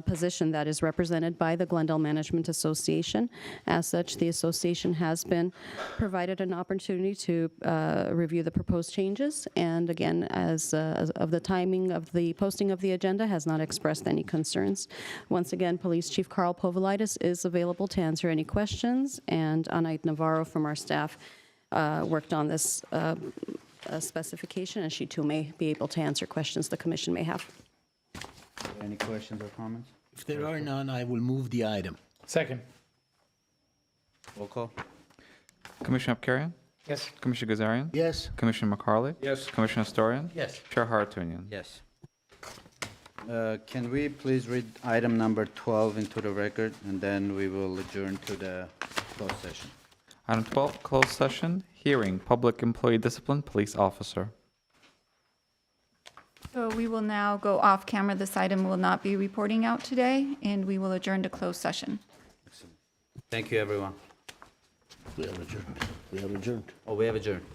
[SPEAKER 6] position that is represented by the Glendale Management Association. As such, the association has been provided an opportunity to review the proposed changes, and again, as of the timing of the posting of the agenda, has not expressed any concerns. Once again, Police Chief Carl Povolitis is available to answer any questions, and Anait Navarro from our staff worked on this specification, and she too may be able to answer questions the commission may have.
[SPEAKER 1] Any questions or comments?
[SPEAKER 8] If there are none, I will move the item.
[SPEAKER 5] Second.
[SPEAKER 1] Roll call.
[SPEAKER 2] Commissioner Perkarian?
[SPEAKER 5] Yes.
[SPEAKER 2] Commissioner Gazarian?
[SPEAKER 4] Yes.
[SPEAKER 2] Commissioner McCarley?
[SPEAKER 3] Yes.
[SPEAKER 2] Commissioner Storian?
[SPEAKER 8] Yes.
[SPEAKER 2] Chair Hartunian?
[SPEAKER 1] Yes. Can we please read item number 12 into the record, and then we will adjourn to the closed session?
[SPEAKER 2] Item 12, closed session, hearing, public employee discipline, police officer.
[SPEAKER 7] So we will now go off camera. This item will not be reporting out today, and we will adjourn to closed session.
[SPEAKER 1] Thank you, everyone.
[SPEAKER 4] We have adjourned. We have adjourned.
[SPEAKER 1] Oh, we have adjourned.